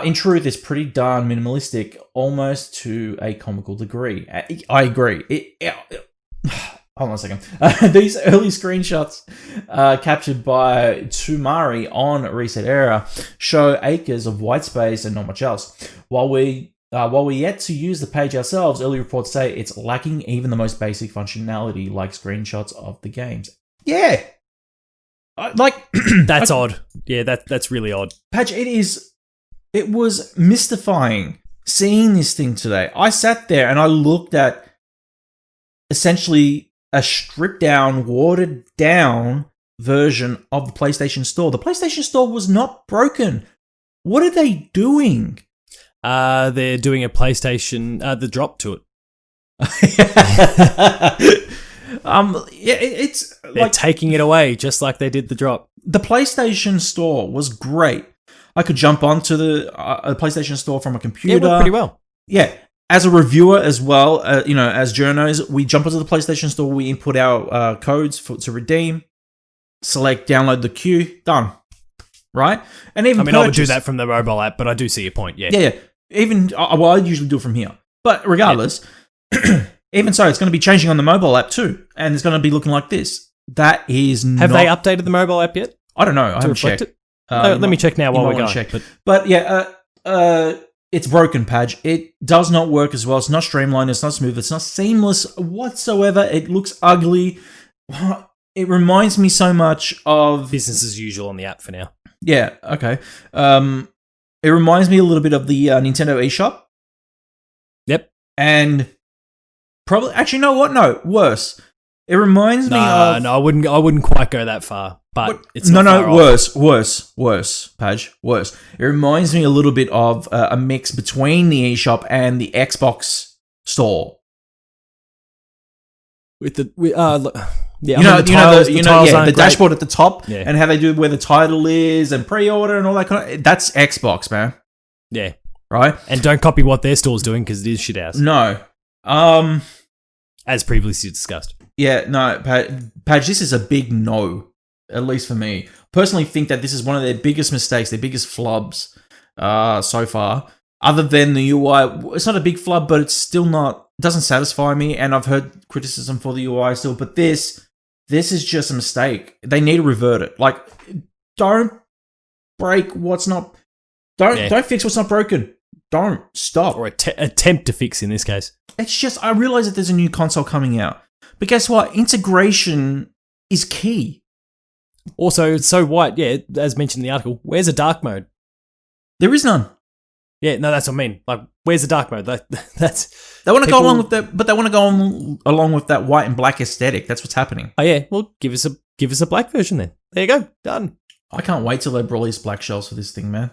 In truth, it's pretty darn minimalistic, almost to a comical degree. I agree. Hold on a second. These early screenshots captured by Tumari on Reset Era show acres of white space and not much else. While we're yet to use the page ourselves, early reports say it's lacking even the most basic functionality like screenshots of the games. Yeah. That's odd. Yeah, that's really odd. Patch, it was mystifying seeing this thing today. I sat there and I looked at essentially a stripped down, watered down version of the PlayStation Store. The PlayStation Store was not broken. What are they doing? They're doing a PlayStation, the drop to it. It's They're taking it away just like they did the drop. The PlayStation Store was great. I could jump onto the PlayStation Store from a computer. Yeah, it worked pretty well. Yeah. As a reviewer as well, as journos, we jump onto the PlayStation Store, we input our codes to redeem, select download the queue, done. Right? And even I would do that from the mobile app, but I do see your point, yeah. Yeah. Even, I usually do it from here. But regardless, even so, it's going to be changing on the mobile app too. And it's going to be looking like this. That is Have they updated the mobile app yet? I don't know. I haven't checked. Let me check now while we're going. But yeah, it's broken, Padge. It does not work as well. It's not streamlined. It's not smooth. It's not seamless whatsoever. It looks ugly. It reminds me so much of... Business as usual on the app for now. Yeah, okay. It reminds me a little bit of the Nintendo eShop. Yep. And probably... Actually, you know what? No, worse. It reminds me of... No, I wouldn't quite go that far. But it's not far off. Worse, Padge, worse. It reminds me a little bit of a mix between the eShop and the Xbox store. With the the dashboard at the top, and how they do where the title is and pre-order and all that kind of. That's Xbox, man. Yeah, right. And don't copy what their store's doing because it is shit house. No, as previously discussed. Yeah, no, Padge, this is a big no. At least for me. Personally think that this is one of their biggest mistakes, their biggest flubs so far. Other than the UI, it's not a big flub, but it's still not, doesn't satisfy me, and I've heard criticism for the UI still, but this is just a mistake. They need to revert it. Like, don't break what's not, don't fix what's not broken. Don't stop. Or attempt to fix in this case. It's just, I realize that there's a new console coming out, but guess what? Integration is key. Also, it's so white, as mentioned in the article, where's a dark mode? There is none. Yeah, no, that's what I mean. Like, where's the dark mode? They want to go along with that, but they want to go along with that white and black aesthetic. That's what's happening. Oh yeah, well, give us a black version then. There you go, done. I can't wait till they release black shells for this thing, man.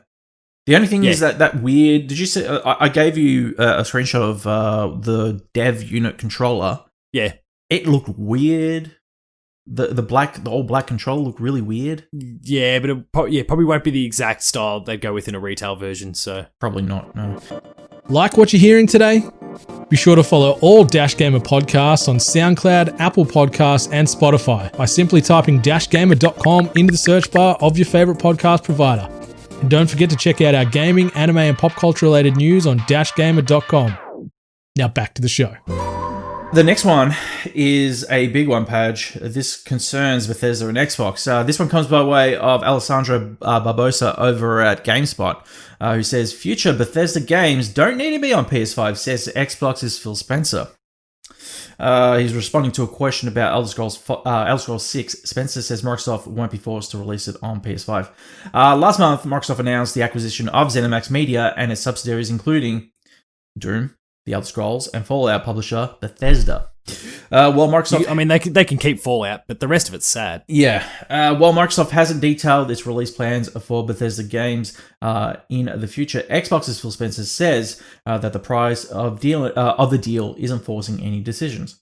The only thing is that weird. Did you see? I gave you a screenshot of the dev unit controller. Yeah, it looked weird. The all black control looked really weird. Yeah, but it probably won't be the exact style they'd go with in a retail version, so... Probably not, no. Like what you're hearing today? Be sure to follow all Dash Gamer podcasts on SoundCloud, Apple Podcasts, and Spotify by simply typing dashgamer.com into the search bar of your favourite podcast provider. And don't forget to check out our gaming, anime, and pop culture related news on dashgamer.com. Now back to the show. The next one is a big one, Padge. This concerns Bethesda and Xbox. This one comes by way of Alessandro Barbosa over at GameSpot, who says, future Bethesda games don't need to be on PS5, says Xbox's Phil Spencer. He's responding to a question about Elder Scrolls 6. Spencer says Microsoft won't be forced to release it on PS5. Last month, Microsoft announced the acquisition of ZeniMax Media and its subsidiaries, including Doom, the Elder Scrolls, and Fallout publisher Bethesda. While Microsoft... they can keep Fallout, but the rest of it's sad. Yeah. While Microsoft hasn't detailed its release plans for Bethesda games in the future, Xbox's Phil Spencer says that the price of the deal isn't forcing any decisions.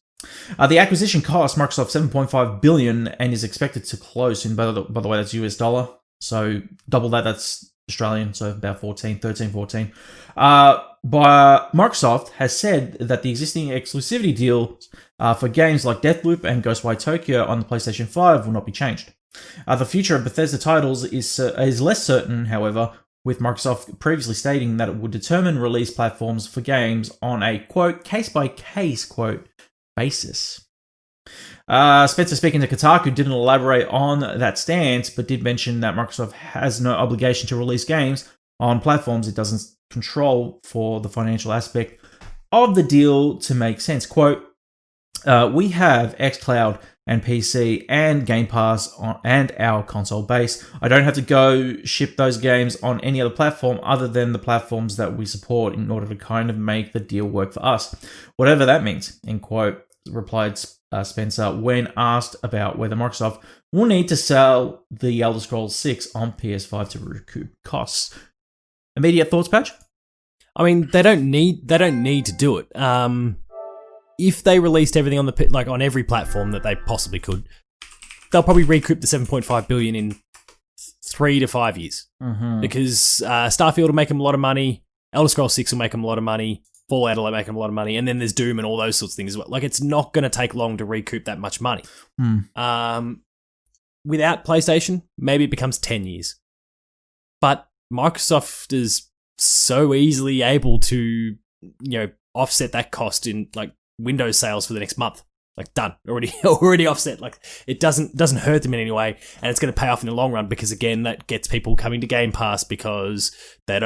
The acquisition cost Microsoft $7.5 billion and is expected to close soon. By the way, that's US dollar. So double that's Australian, so about 14. But Microsoft has said that the existing exclusivity deals for games like Deathloop and Ghostwire Tokyo on the PlayStation 5 will not be changed. The future of Bethesda titles is less certain, however, with Microsoft previously stating that it would determine release platforms for games on a, quote, case-by-case, quote, basis. Spencer, speaking to Kotaku, didn't elaborate on that stance, but did mention that Microsoft has no obligation to release games on platforms it doesn't control for the financial aspect of the deal to make sense. Quote, we have xCloud and PC and Game Pass and our console base. I don't have to go ship those games on any other platform other than the platforms that we support in order to kind of make the deal work for us. Whatever that means, end quote, replied Spencer when asked about whether Microsoft will need to sell the Elder Scrolls 6 on PS5 to recoup costs. Immediate thoughts, Patch? I mean, they don't need to do it. If they released everything on on every platform that they possibly could, they'll probably recoup the 7.5 billion in 3 to 5 years. Mm-hmm. Because Starfield will make them a lot of money, Elder Scrolls 6 will make them a lot of money, Fallout will make them a lot of money, and then there's Doom and all those sorts of things as well. Like, it's not going to take long to recoup that much money. Without PlayStation, maybe it becomes 10 years. But Microsoft is so easily able to, offset that cost in like Windows sales for the next month. Like, done, already offset. Like, it doesn't hurt them in any way, and it's going to pay off in the long run because again, that gets people coming to Game Pass because they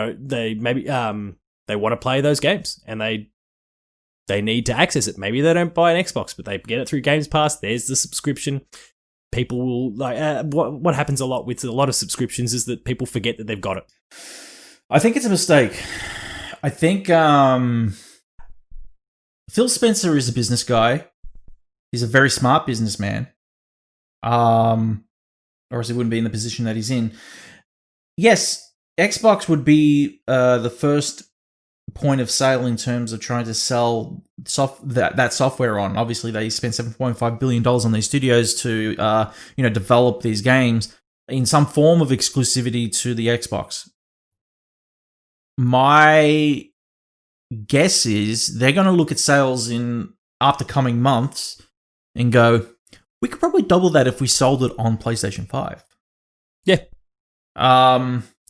want to play those games and they need to access it. Maybe they don't buy an Xbox, but they get it through Games Pass. There's the subscription. People will what happens a lot with a lot of subscriptions is that people forget that they've got it. I think it's a mistake. I think Phil Spencer is a business guy. He's a very smart businessman. Or else he wouldn't be in the position that he's in. Yes, Xbox would be the first point of sale in terms of trying to sell that software on. Obviously, they spent $7.5 billion on these studios to develop these games in some form of exclusivity to the Xbox. My guess is they're going to look at sales in after coming months and go, we could probably double that if we sold it on PlayStation 5. Yeah.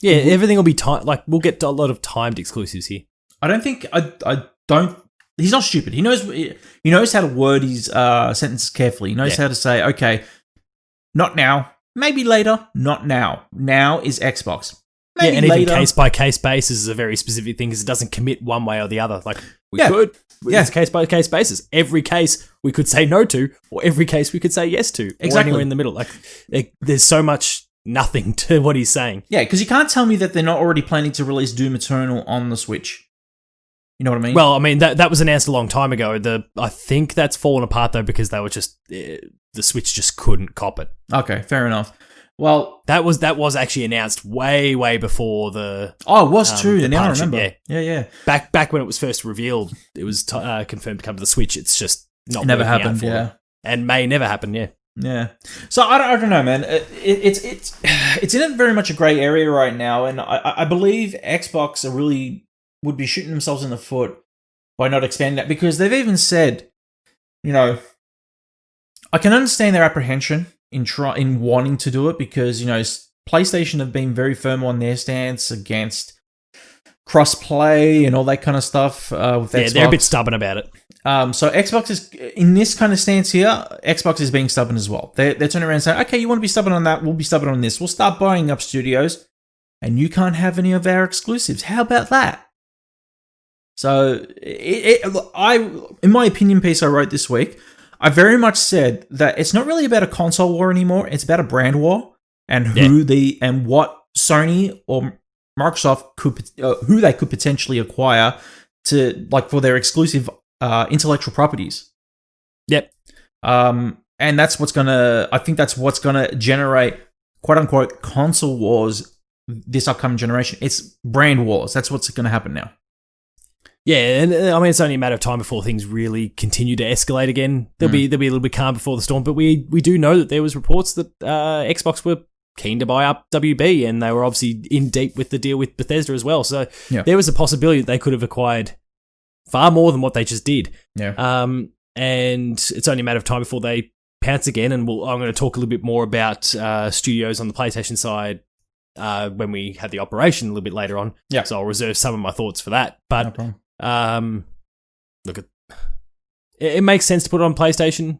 Everything will be like we'll get a lot of timed exclusives here. I don't think I don't. He's not stupid. He knows how to word his sentences carefully. He knows how to say, okay, not now, maybe later, not now. Now is Xbox. Maybe and later. Even case by case basis is a very specific thing because it doesn't commit one way or the other. Like we could. It's a case by case basis. Every case we could say no to, or every case we could say yes to. Exactly. Or anywhere in the middle. Like there's so much nothing to what he's saying. Yeah, because you can't tell me that they're not already planning to release Doom Eternal on the Switch. You know what I mean? Well, I mean that was announced a long time ago. I think that's fallen apart though because they were just the Switch just couldn't cop it. Okay, fair enough. Well, that was actually announced way before the. Oh, it was too. Now I remember. Yeah. Back when it was first revealed, it was confirmed to come to the Switch. It's just not. It never happened. Yeah, and may never happen. Yeah. Yeah. So I don't know, man. It's in a very much a grey area right now, and I believe Xbox would be shooting themselves in the foot by not expanding that because they've even said, I can understand their apprehension in wanting to do it because PlayStation have been very firm on their stance against cross-play and all that kind of stuff. With Xbox. They're a bit stubborn about it. So Xbox is in this kind of stance here. Xbox is being stubborn as well. They're turning around and saying, "Okay, you want to be stubborn on that? We'll be stubborn on this. We'll start buying up studios, and you can't have any of our exclusives. How about that?" So, in my opinion piece I wrote this week, I very much said that it's not really about a console war anymore. It's about a brand war and and what Sony or Microsoft who they could potentially acquire to for their exclusive intellectual properties. Yep. And that's what's gonna generate quote unquote console wars this upcoming generation. It's brand wars. That's what's gonna happen now. Yeah, and I mean it's only a matter of time before things really continue to escalate again. There'll be a little bit calm before the storm, but we do know that there was reports that Xbox were keen to buy up WB, and they were obviously in deep with the deal with Bethesda as well. So there was a possibility that they could have acquired far more than what they just did. Yeah. And it's only a matter of time before they pounce again. And I'm going to talk a little bit more about studios on the PlayStation side when we have the operation a little bit later on. Yeah. So I'll reserve some of my thoughts for that. But no problem. Look, it makes sense to put it on PlayStation.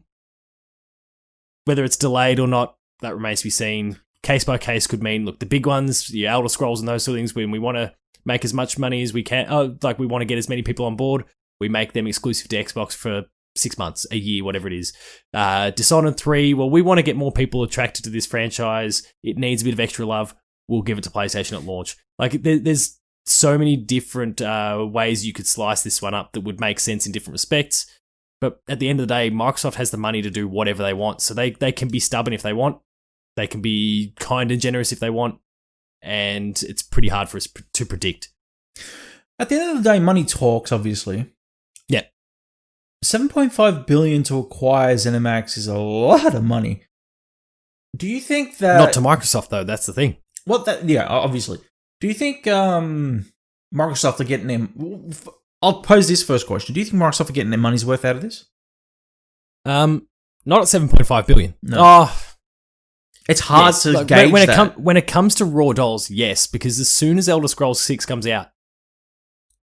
Whether it's delayed or not, that remains to be seen. Case by case could mean, look, the big ones, your Elder Scrolls and those sort of things, when we want to make as much money as we can, we want to get as many people on board, we make them exclusive to Xbox for 6 months, a year, whatever it is. Dishonored 3, well, we want to get more people attracted to this franchise. It needs a bit of extra love. We'll give it to PlayStation at launch. There's so many different ways you could slice this one up that would make sense in different respects. But at the end of the day, Microsoft has the money to do whatever they want. So they can be stubborn if they want. They can be kind and generous if they want. And it's pretty hard for us to predict. At the end of the day, money talks, obviously. Yeah. 7.5 billion to acquire ZeniMax is a lot of money. Do you think that... Not to Microsoft, though. That's the thing. Yeah, obviously. Do you think Microsoft are getting them... I'll pose this first question. Do you think Microsoft are getting their money's worth out of this? Not at 7.5 billion. No. Oh, it's hard to gauge when it comes to raw dollars, yes, because as soon as Elder Scrolls 6 comes out,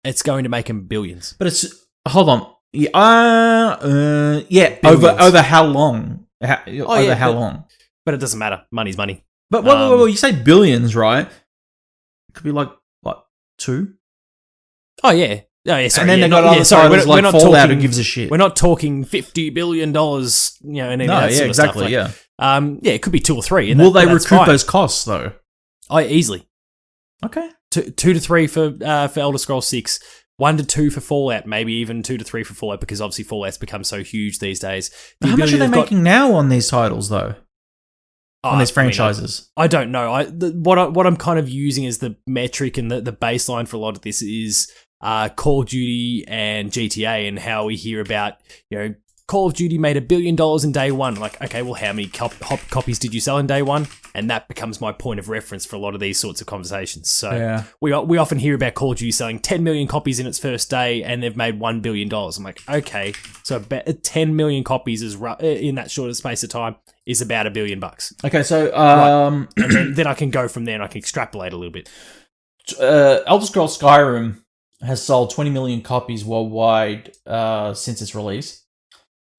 it's going to make them billions. But it's... Hold on. Over how long? How long? But it doesn't matter. Money's money. But well, you say billions, right? It could be like, what, 2? Oh, yeah. Oh, yeah, sorry. And then yeah, they got other titles like Fallout who gives a shit. We're not talking $50 billion, and that sort of exactly, stuff. Like, yeah, it could be 2 or 3. Will they recoup those costs, though? Oh, easily. Okay. 2 to 3 for Elder Scrolls 6. 1 to 2 for Fallout, maybe even 2 to 3 for Fallout, because obviously Fallout's become so huge these days. How much are they making now on these titles, though? On these franchises? I don't know. What I'm kind of using as the metric and the baseline for a lot of this is Call of Duty and GTA, and how we hear about, Call of Duty made $1 billion in day one. Like, okay, well, how many copies did you sell in day one? And that becomes my point of reference for a lot of these sorts of conversations. So we often hear about Call of Duty selling 10 million copies in its first day, and they've made $1 billion. I'm like, okay, so about 10 million copies is in that shorter space of time is about $1 billion. Okay, so right. And then I can go from there and I can extrapolate a little bit. Elder Scrolls Skyrim has sold 20 million copies worldwide since its release.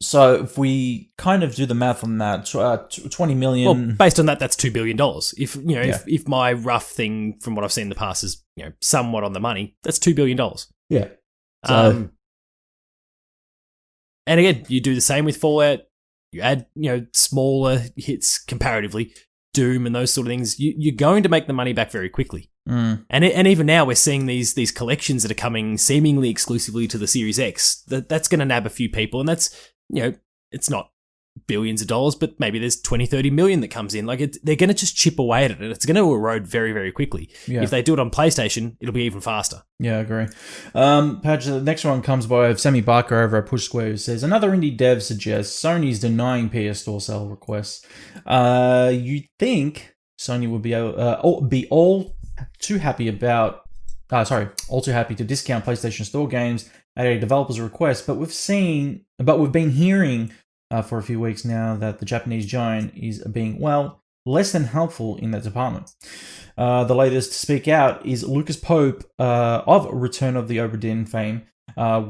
So if we kind of do the math on that, 20 million... Well, based on that, that's $2 billion. If my rough thing from what I've seen in the past is, somewhat on the money, that's $2 billion. Yeah. So, and again, you do the same with Fallout. You add, smaller hits comparatively, Doom and those sort of things. You're going to make the money back very quickly. Mm. And even now we're seeing these collections that are coming seemingly exclusively to the Series X. That's going to nab a few people, and that's... it's not billions of dollars, but maybe there's 20, 30 million that comes in. Like, they're going to just chip away at it, and it's going to erode very, very quickly. Yeah. If they do it on PlayStation, it'll be even faster. Yeah, I agree. Patch, the next one comes by Sammy Barker over at Push Square, who says, another indie dev suggests Sony's denying PS Store sale requests. You'd think Sony would be all too happy to discount PlayStation Store games at a developer's request, but we've been hearing for a few weeks now that the Japanese giant is being, less than helpful in that department. The latest to speak out is Lucas Pope of Return of the Obra Dinn fame,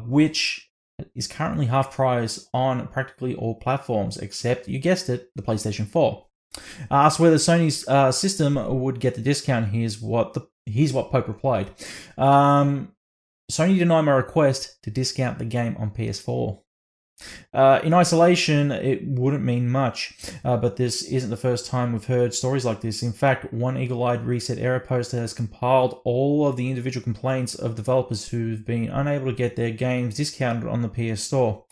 which is currently half price on practically all platforms, except, you guessed it, the PlayStation 4. Asked whether Sony's system would get the discount, here's what Pope replied. Sony denied my request to discount the game on PS4. In isolation, it wouldn't mean much, but this isn't the first time we've heard stories like this. In fact, one eagle-eyed Reset Era poster has compiled all of the individual complaints of developers who've been unable to get their games discounted on the PS Store.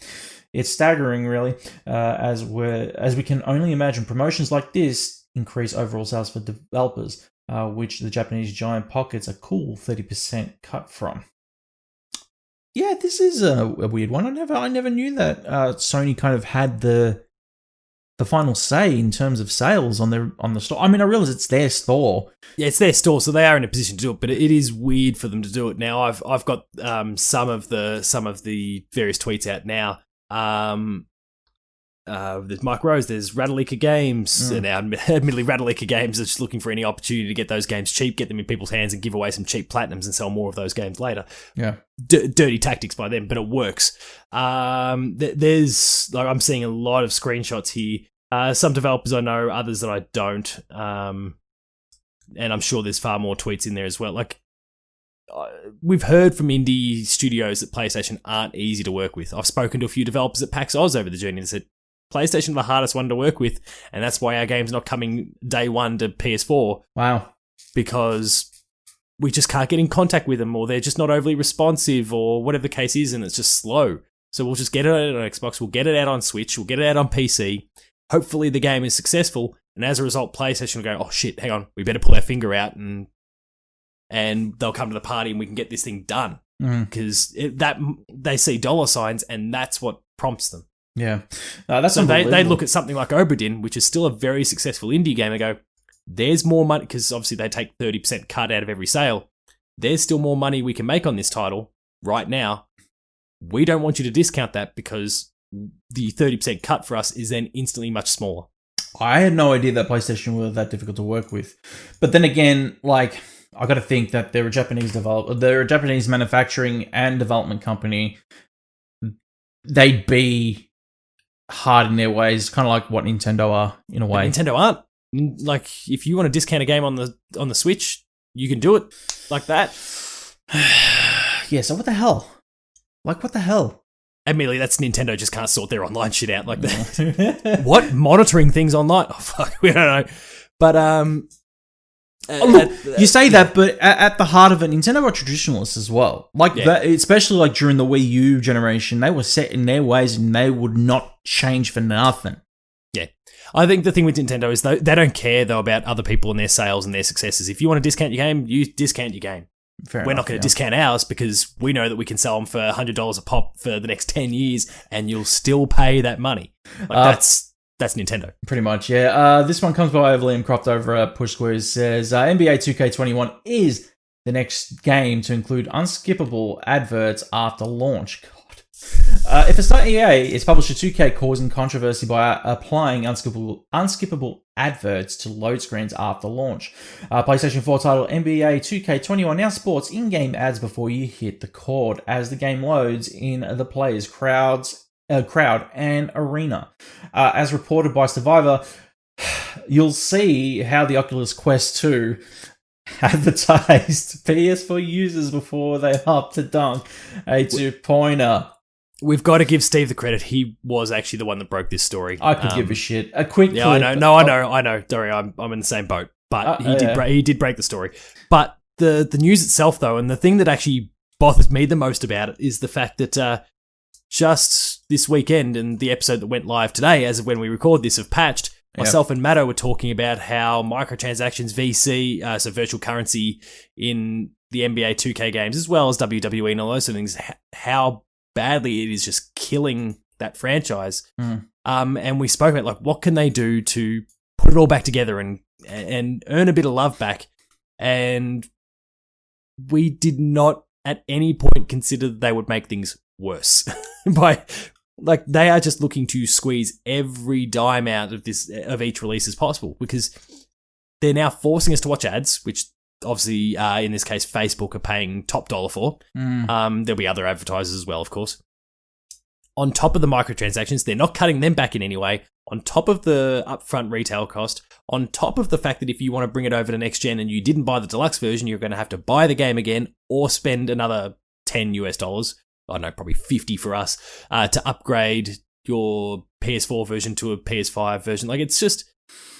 It's staggering, really, as we can only imagine promotions like this increase overall sales for developers, which the Japanese giant pockets a cool 30% cut from. Yeah, this is a weird one. I never knew that Sony kind of had the final say in terms of sales on the store. I mean, I realize it's their store. Yeah, it's their store, so they are in a position to do it. But it is weird for them to do it now. I've got some of the various tweets out now. There's Mike Rose, there's Radalika Games, and now admittedly Radalika Games is just looking for any opportunity to get those games cheap, get them in people's hands, and give away some cheap platinums and sell more of those games later. Yeah, dirty tactics by them, but it works. There's I'm seeing a lot of screenshots here. Some developers I know, others that I don't, and I'm sure there's far more tweets in there as well. We've heard from indie studios that PlayStation aren't easy to work with. I've spoken to a few developers at PAX Oz over the journey and said, PlayStation are the hardest one to work with, and that's why our game's not coming day one to PS4. Wow. Because we just can't get in contact with them, or they're just not overly responsive, or whatever the case is, and it's just slow. So we'll just get it out on Xbox, we'll get it out on Switch, we'll get it out on PC. Hopefully the game is successful, and as a result, PlayStation will go, oh shit, hang on, we better pull our finger out and and they'll come to the party and we can get this thing done. Mm. Because that they see dollar signs and that's what prompts them. Yeah. That's so they unbelievable. look at something like Oberdin, which is still a very successful indie game, and go, there's more money, because obviously they take 30% cut out of every sale. There's still more money we can make on this title right now. We don't want you to discount that because the 30% cut for us is then instantly much smaller. I had no idea that PlayStation were that difficult to work with. But then again, like, I got to think that they're a Japanese they're a Japanese manufacturing and development company. They'd be hard in their ways, kind of like what Nintendo are in a way. But Nintendo aren't. Like, if you want to discount a game on the Switch, you can do it like that. Yeah, so what the hell? Like, what the hell? Admittedly, that's Nintendo just can't sort their online shit out like that. What? Monitoring things online? Oh, fuck, we don't know. But, look, you say that, but at the heart of it, Nintendo are traditionalists as well. Like, that, especially like during the Wii U generation, they were set in their ways and they would not change for nothing. Yeah. I think the thing with Nintendo is they don't care, though, about other people and their sales and their successes. If you want to discount your game, you discount your game. We're not going to discount ours because we know that we can sell them for $100 a pop for the next 10 years and you'll still pay that money. Like, that's Nintendo. Pretty much, yeah. This one comes by Liam Croft over at Push Squares. Says, NBA 2K21 is the next game to include unskippable adverts after launch. God. If it's not EA, it's publisher 2K causing controversy by applying unskippable adverts to load screens after launch. PlayStation 4 title NBA 2K21 now sports in-game ads before you hit the chord as the game loads in the player's crowd and arena. As reported by Survivor, you'll see how the Oculus Quest 2 advertised PS4 users before they hopped to dunk a two-pointer. We've got to give Steve the credit. He was actually the one that broke this story. I could give a shit. A quick clip. I know. No, I know. Don't worry, I'm in the same boat. But he did break the story. But the news itself, though, and the thing that actually bothers me the most about it is the fact that just this weekend and the episode that went live today, as of when we record this, have patched. Myself and Matto were talking about how microtransactions, VC, so virtual currency in the NBA 2K games, as well as WWE and all those sort of things, how badly it is just killing that franchise. And we spoke about, like, what can they do to put it all back together and earn a bit of love back. And we did not at any point consider that they would make things worse by, like, they are just looking to squeeze every dime out of each release as possible, because they're now forcing us to watch ads, which obviously in this case Facebook are paying top dollar for. There'll be other advertisers as well, of course. On top of the microtransactions, they're not cutting them back in any way. On top of the upfront retail cost, on top of the fact that if you want to bring it over to next gen and you didn't buy the deluxe version, you're going to have to buy the game again or spend another $10 US. I don't know, probably 50 for us, to upgrade your PS4 version to a PS5 version. Like, it's just,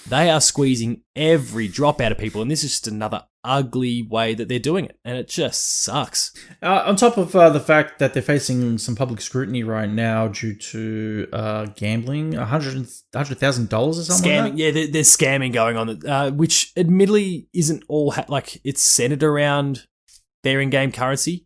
they are squeezing every drop out of people, and this is just another ugly way that they're doing it, and it just sucks. On top of the fact that they're facing some public scrutiny right now due to gambling, $100,000 or something. Scamming, like that? yeah, there's scamming going on, which admittedly isn't all like it's centered around their in-game currency.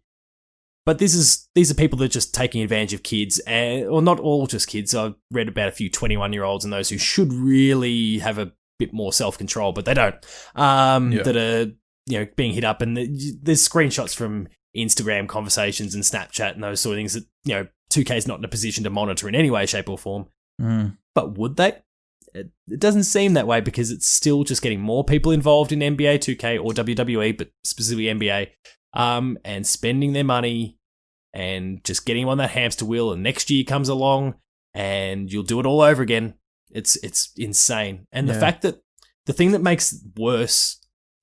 But these are people that are just taking advantage of kids, or not all just kids. I've read about a few 21-year-olds and those who should really have a bit more self-control, but they don't. That are being hit up, and there's screenshots from Instagram conversations and Snapchat and those sort of things that 2K is not in a position to monitor in any way, shape, or form. But would they? It doesn't seem that way, because it's still just getting more people involved in NBA 2K or WWE, but specifically NBA. And spending their money and just getting on that hamster wheel, and next year comes along and you'll do it all over again. It's insane. And the fact that the thing that makes it worse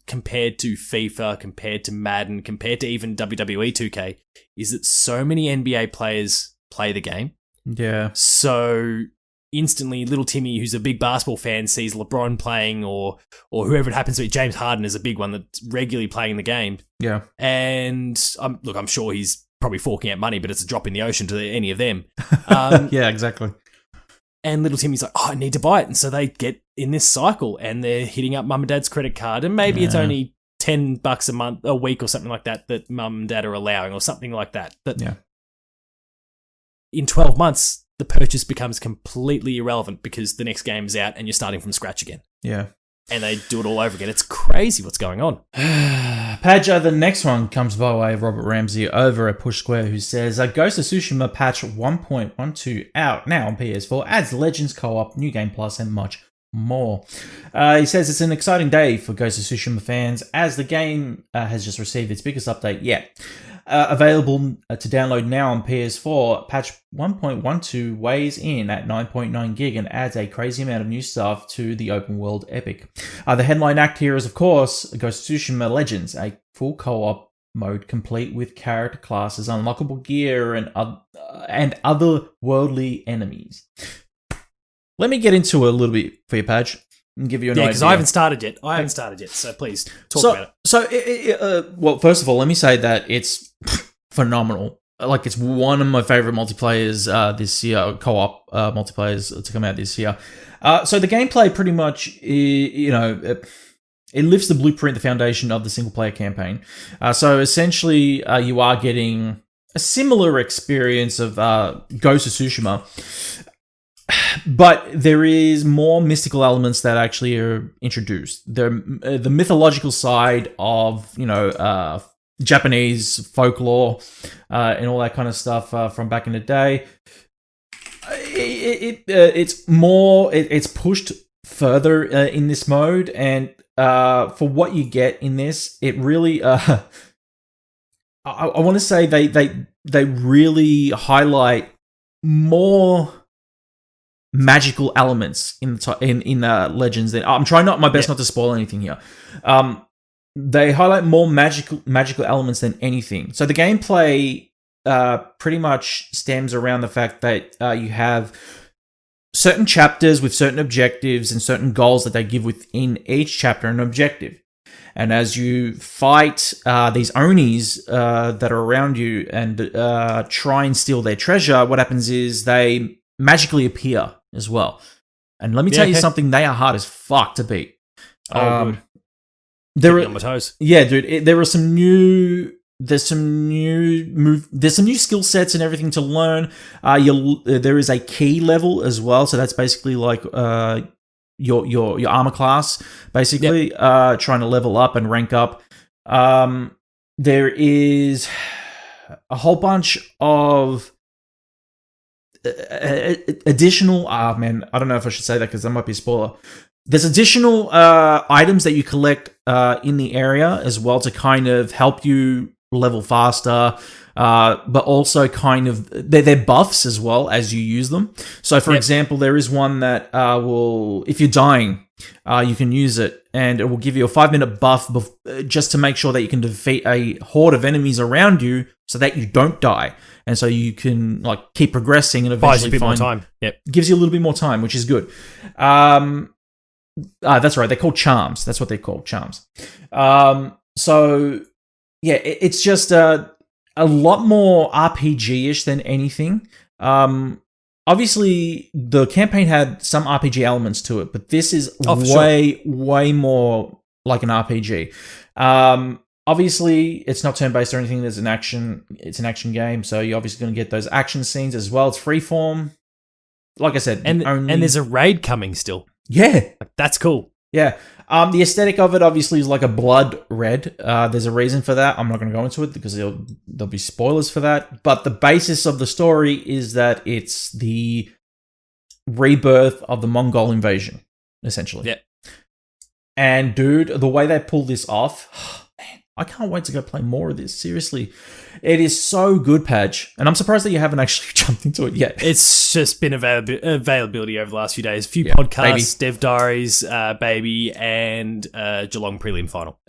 compared to FIFA, compared to Madden, compared to even WWE 2K is that so many NBA players play the game. Yeah. So instantly, little Timmy, who's a big basketball fan, sees LeBron playing, or whoever it happens to be. James Harden is a big one that's regularly playing the game. Yeah. And I'm sure he's probably forking out money, but it's a drop in the ocean to any of them. Yeah, exactly. And little Timmy's like, I need to buy it. And so they get in this cycle, and they're hitting up mum and dad's credit card. And maybe it's only $10 a month, a week or something like that mum and dad are allowing or something like that. Yeah. In 12 months, the purchase becomes completely irrelevant because the next game is out and you're starting from scratch again. Yeah. And they do it all over again. It's crazy what's going on. Padjo, the next one comes by way of Robert Ramsey over at Push Square, who says, Ghost of Tsushima patch 1.12 out now on PS4, adds Legends co-op, New Game Plus, and much more. He says it's an exciting day for Ghost of Tsushima fans as the game has just received its biggest update yet. Available to download now on PS4, patch 1.12 weighs in at 9.9 gig and adds a crazy amount of new stuff to the open world epic. The headline act here is, of course, Ghost of Tsushima Legends, a full co-op mode complete with character classes, unlockable gear, and other worldly enemies. Let me get into it a little bit for you, Padge, and give you an idea. Yeah, because I haven't started yet. So please talk about it. Well, first of all, let me say that it's phenomenal. Like, it's one of my favorite multiplayers this year, co-op multiplayers to come out this year. So the gameplay pretty much, it lifts the blueprint, the foundation of the single-player campaign. So essentially, you are getting a similar experience of Ghost of Tsushima, but there is more mystical elements that actually are introduced. The mythological side of, Japanese folklore and all that kind of stuff from back in the day. It's pushed further in this mode, and for what you get in this, it really I want to say they really highlight more magical elements in Legends. I'm trying my best not to spoil anything here. They highlight more magical elements than anything. So the gameplay pretty much stems around the fact that you have certain chapters with certain objectives and certain goals that they give within each chapter and objective. And as you fight these Onis that are around you and try and steal their treasure, what happens is they magically appear as well. And let me tell you something, they are hard as fuck to beat. Good. On my toes. Yeah, dude. There's some new skill sets and everything to learn. There is a key level as well, so that's basically like your armor class, basically. Trying to level up and rank up. There is a whole bunch of additional. Man, I don't know if I should say that because that might be a spoiler. There's additional items that you collect in the area as well to kind of help you level faster, but also kind of they're buffs as well as you use them. So, for example, there is one that will, if you're dying, you can use it, and it will give you a 5-minute buff just to make sure that you can defeat a horde of enemies around you, so that you don't die, and so you can keep progressing and eventually buys you a bit more time. Gives you a little bit more time, which is good. That's right. They're called charms. That's what they're called, charms. So yeah, it's just a lot more RPG-ish than anything. Obviously, the campaign had some RPG elements to it, but this is way more like an RPG. Obviously, it's not turn-based or anything. It's an action game, so you're obviously going to get those action scenes as well. It's freeform. Like I said, and there's a raid coming still. Yeah. That's cool. Yeah. The aesthetic of it obviously is like a blood red. There's a reason for that. I'm not going to go into it because there'll be spoilers for that. But the basis of the story is that it's the rebirth of the Mongol invasion, essentially. Yeah. And dude, the way they pull this off, man, I can't wait to go play more of this. Seriously. It is so good, Padge. And I'm surprised that you haven't actually jumped into it yet. It's just been availability over the last few days. A few podcasts, baby. Dev Diaries, Baby, and Geelong Prelim Final.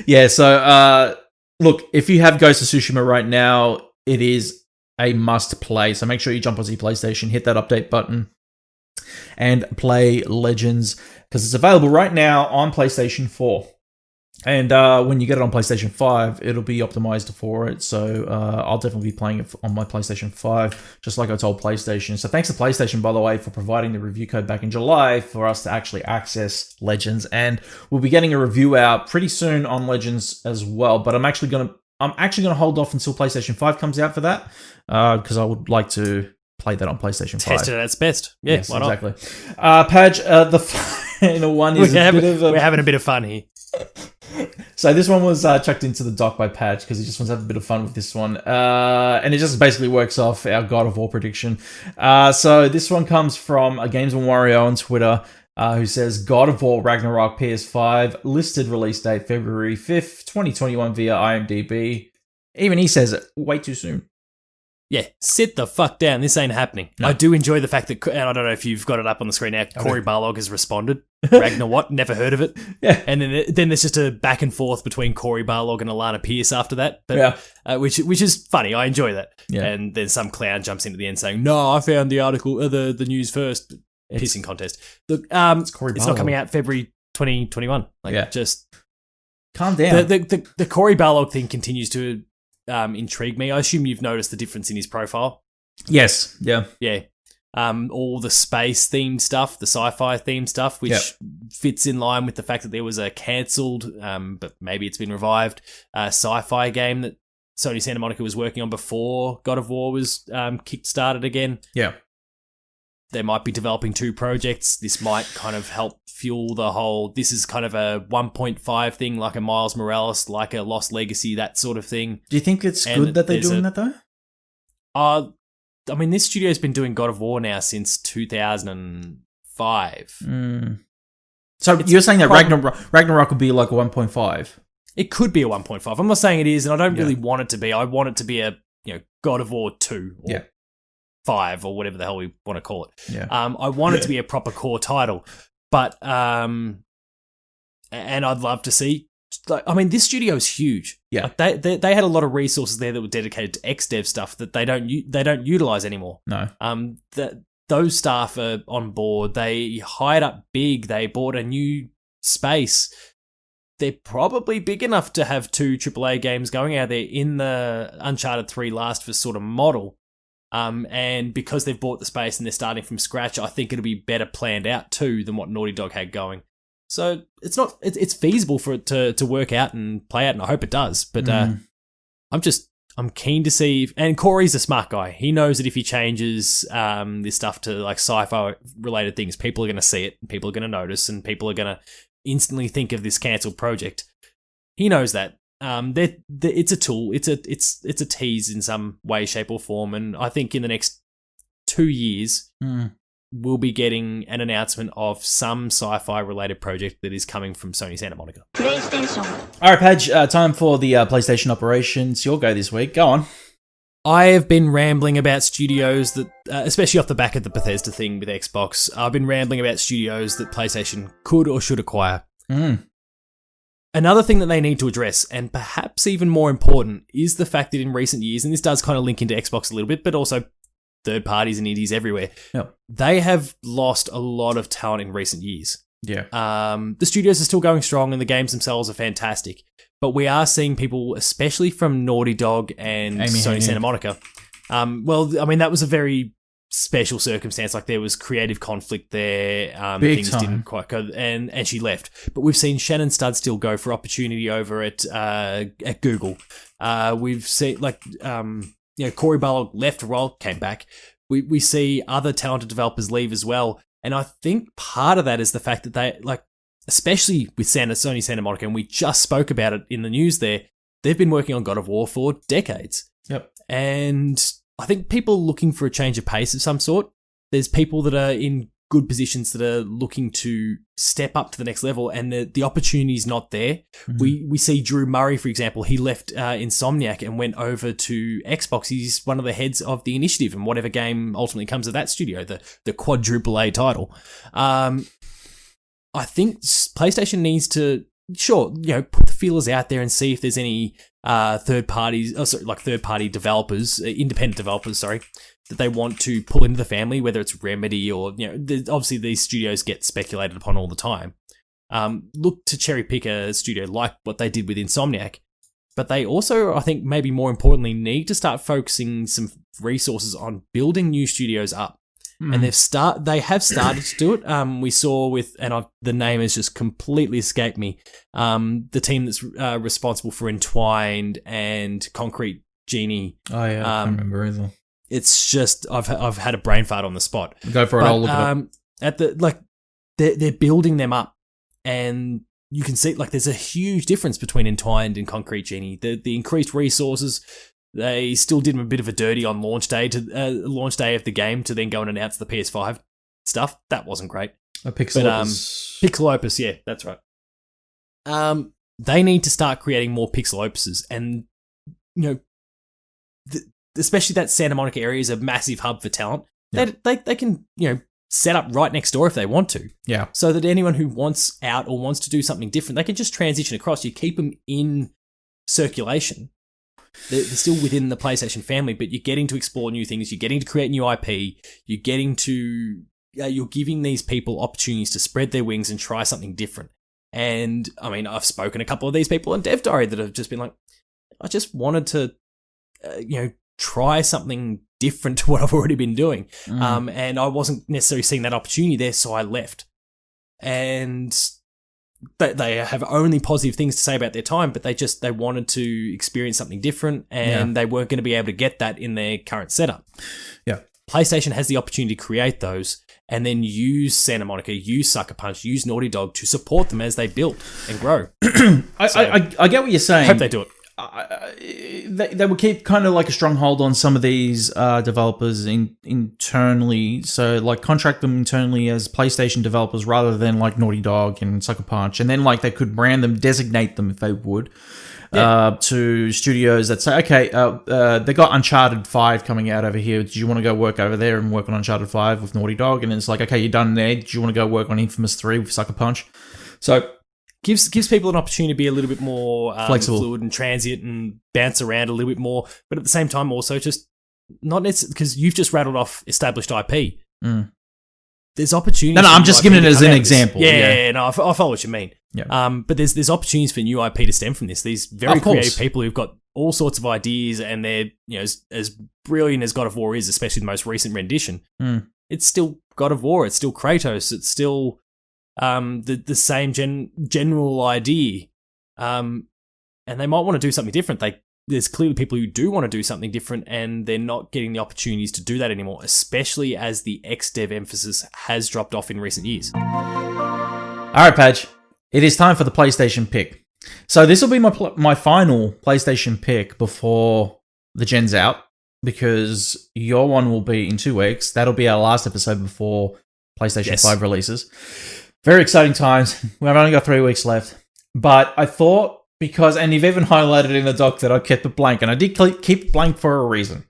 Yeah, so look, if you have Ghost of Tsushima right now, it is a must play. So make sure you jump onto your PlayStation, hit that update button, and play Legends, because it's available right now on PlayStation 4. And when you get it on PlayStation 5, it'll be optimized for it. So I'll definitely be playing it on my PlayStation 5, just like I told PlayStation. So thanks to PlayStation, by the way, for providing the review code back in July for us to actually access Legends. And we'll be getting a review out pretty soon on Legends as well. But I'm actually gonna hold off until PlayStation 5 comes out for that, because I would like to play that on PlayStation 5. Test it at its best. Yeah, yes, why not? Exactly. Padge, the final one is we're having a bit of fun here. So this one was chucked into the dock by Padge because he just wants to have a bit of fun with this one. And it just basically works off our God of War prediction. So this one comes from Games and Wario on Twitter, who says, God of War Ragnarok PS5, listed release date February 5th, 2021 via IMDb. Even he says it way too soon. Yeah, sit the fuck down. This ain't happening. No. I do enjoy the fact that, and I don't know if you've got it up on the screen now, Corey Barlog has responded. Ragnar what? Never heard of it. Yeah. And then there's just a back and forth between Corey Barlog and Alana Pierce after that. But, which is funny. I enjoy that. Yeah. And then some clown jumps into the end saying, no, I found the article, the news first. Pissing contest. Look, it's not coming out February 2021. Just calm down. The Corey Barlog thing continues to intrigue me. I assume you've noticed the difference in his profile. Yes. Yeah. Yeah. All the space themed stuff, the sci-fi themed stuff, which fits in line with the fact that there was a cancelled, but maybe it's been revived, sci-fi game that Sony Santa Monica was working on before God of War was kick-started again. Yeah. They might be developing 2 projects. This might kind of help fuel the whole, this is kind of a 1.5 thing, like a Miles Morales, like a Lost Legacy, that sort of thing. Do you think it's good that they're doing that, though? I mean, this studio's been doing God of War now since 2005. So you're saying that Ragnarok would be like a 1.5? It could be a 1.5. I'm not saying it is, and I don't really want it to be. I want it to be a God of War 2 or 5 or whatever the hell we want to call it. Yeah. I want it to be a proper core title, but and I'd love to see. I mean, this studio is huge. Yeah, like they had a lot of resources there that were dedicated to X-Dev stuff that they don't utilize anymore. No. Those staff are on board. They hired up big. They bought a new space. They're probably big enough to have 2 AAA games going out there in the Uncharted 3 Last of Us sort of model. And because they've bought the space and they're starting from scratch, I think it'll be better planned out too than what Naughty Dog had going. So it's feasible for it to work out and play out, and I hope it does. But I'm keen to see. And Corey's a smart guy. He knows that if he changes this stuff to like sci-fi related things, people are going to see it, and people are going to notice, and people are going to instantly think of this cancelled project. He knows that. It's a tool. It's a tease in some way, shape, or form. And I think in the next 2 years, we'll be getting an announcement of some sci-fi related project that is coming from Sony Santa Monica. PlayStation. All right, Padge, time for the PlayStation operations. Your go this week. Go on. I have been rambling about studios that, especially off the back of the Bethesda thing with Xbox, I've been rambling about studios that PlayStation could or should acquire. Another thing that they need to address, and perhaps even more important, is the fact that in recent years, and this does kind of link into Xbox a little bit, but also third parties and indies everywhere, they have lost a lot of talent in recent years. Yeah. The studios are still going strong and the games themselves are fantastic, but we are seeing people, especially from Naughty Dog and Sony Santa Monica. Well, I mean, that was a very special circumstance. Like there was creative conflict there. Things didn't quite go, and she left. But we've seen Shannon Studstill go for opportunity over at Google. We've seen Corey Barlog left a role, came back. We see other talented developers leave as well. And I think part of that is the fact that they, like, especially with Sony Santa Monica, and we just spoke about it in the news there, they've been working on God of War for decades. Yep. And I think people are looking for a change of pace of some sort. There's people that are in good positions that are looking to step up to the next level, and the opportunity is not there. Mm-hmm. We see Drew Murray, for example. He left Insomniac and went over to Xbox. He's one of the heads of the initiative, and whatever game ultimately comes of that studio, the quadruple A title. I think PlayStation needs to, put the feelers out there and see if there's any third party developers, independent developers, that they want to pull into the family, whether it's Remedy or, obviously these studios get speculated upon all the time. look to cherry pick a studio like what they did with Insomniac. But they also, I think, maybe more importantly, need to start focusing some resources on building new studios up. And they have started to do it. We saw with, and the name has just completely escaped me, the team that's responsible for Entwined and Concrete Genie. Oh yeah, I can't remember either. It's just I've had a brain fart on the spot. Go for it. I'll look it up. They're building them up, and you can see there's a huge difference between Entwined and Concrete Genie. The increased resources. They still did them a bit of a dirty on launch day of the game to then go and announce the PS5 stuff. That wasn't great. Pixel Opus. Pixel Opus, yeah, that's right. They need to start creating more Pixel Opuses, and especially that Santa Monica area is a massive hub for talent. Yeah. They can set up right next door if they want to. Yeah. So that anyone who wants out or wants to do something different, they can just transition across. You keep them in circulation. They're still within the PlayStation family, but you're getting to explore new things. You're getting to create new IP. You're giving these people opportunities to spread their wings and try something different. And I mean, I've spoken to a couple of these people in Dev Diary that have just been like, I just wanted to, try something different to what I've already been doing. And I wasn't necessarily seeing that opportunity there, so I left. And they have only positive things to say about their time, but they wanted to experience something different, and they weren't going to be able to get that in their current setup. Yeah. PlayStation has the opportunity to create those and then use Santa Monica, use Sucker Punch, use Naughty Dog to support them as they build and grow. I get what you're saying. I hope they do it. They will keep kind of like a stronghold on some of these developers internally. So like contract them internally as PlayStation developers rather than like Naughty Dog and Sucker Punch. And then like they could brand them, designate them if they would, to studios that say, okay, they got Uncharted 5 coming out over here. Do you want to go work over there and work on Uncharted 5 with Naughty Dog? And it's like, okay, you're done there. Do you want to go work on Infamous 3 with Sucker Punch? So gives people an opportunity to be a little bit more flexible, fluid and transient and bounce around a little bit more, but at the same time also just not necessarily, because you've just rattled off established IP. There's opportunities. No, I'm just giving it as an example. No, I follow what you mean. Yeah. But there's opportunities for new IP to stem from this. These very creative people who've got all sorts of ideas, and they're as brilliant as God of War is, especially the most recent rendition. It's still God of War. It's still Kratos. It's still the same general idea, and they might want to do something different. There's clearly people who do want to do something different, and they're not getting the opportunities to do that anymore, especially as the ex-dev emphasis has dropped off in recent years. All right, Padge, it is time for the PlayStation pick. So this will be my final PlayStation pick before the gen's out, because your one will be in 2 weeks. That'll be our last episode before PlayStation 5 releases. Very exciting times. We've only got 3 weeks left. But I thought, and you've even highlighted in the doc that I kept it blank, and I did keep it blank for a reason.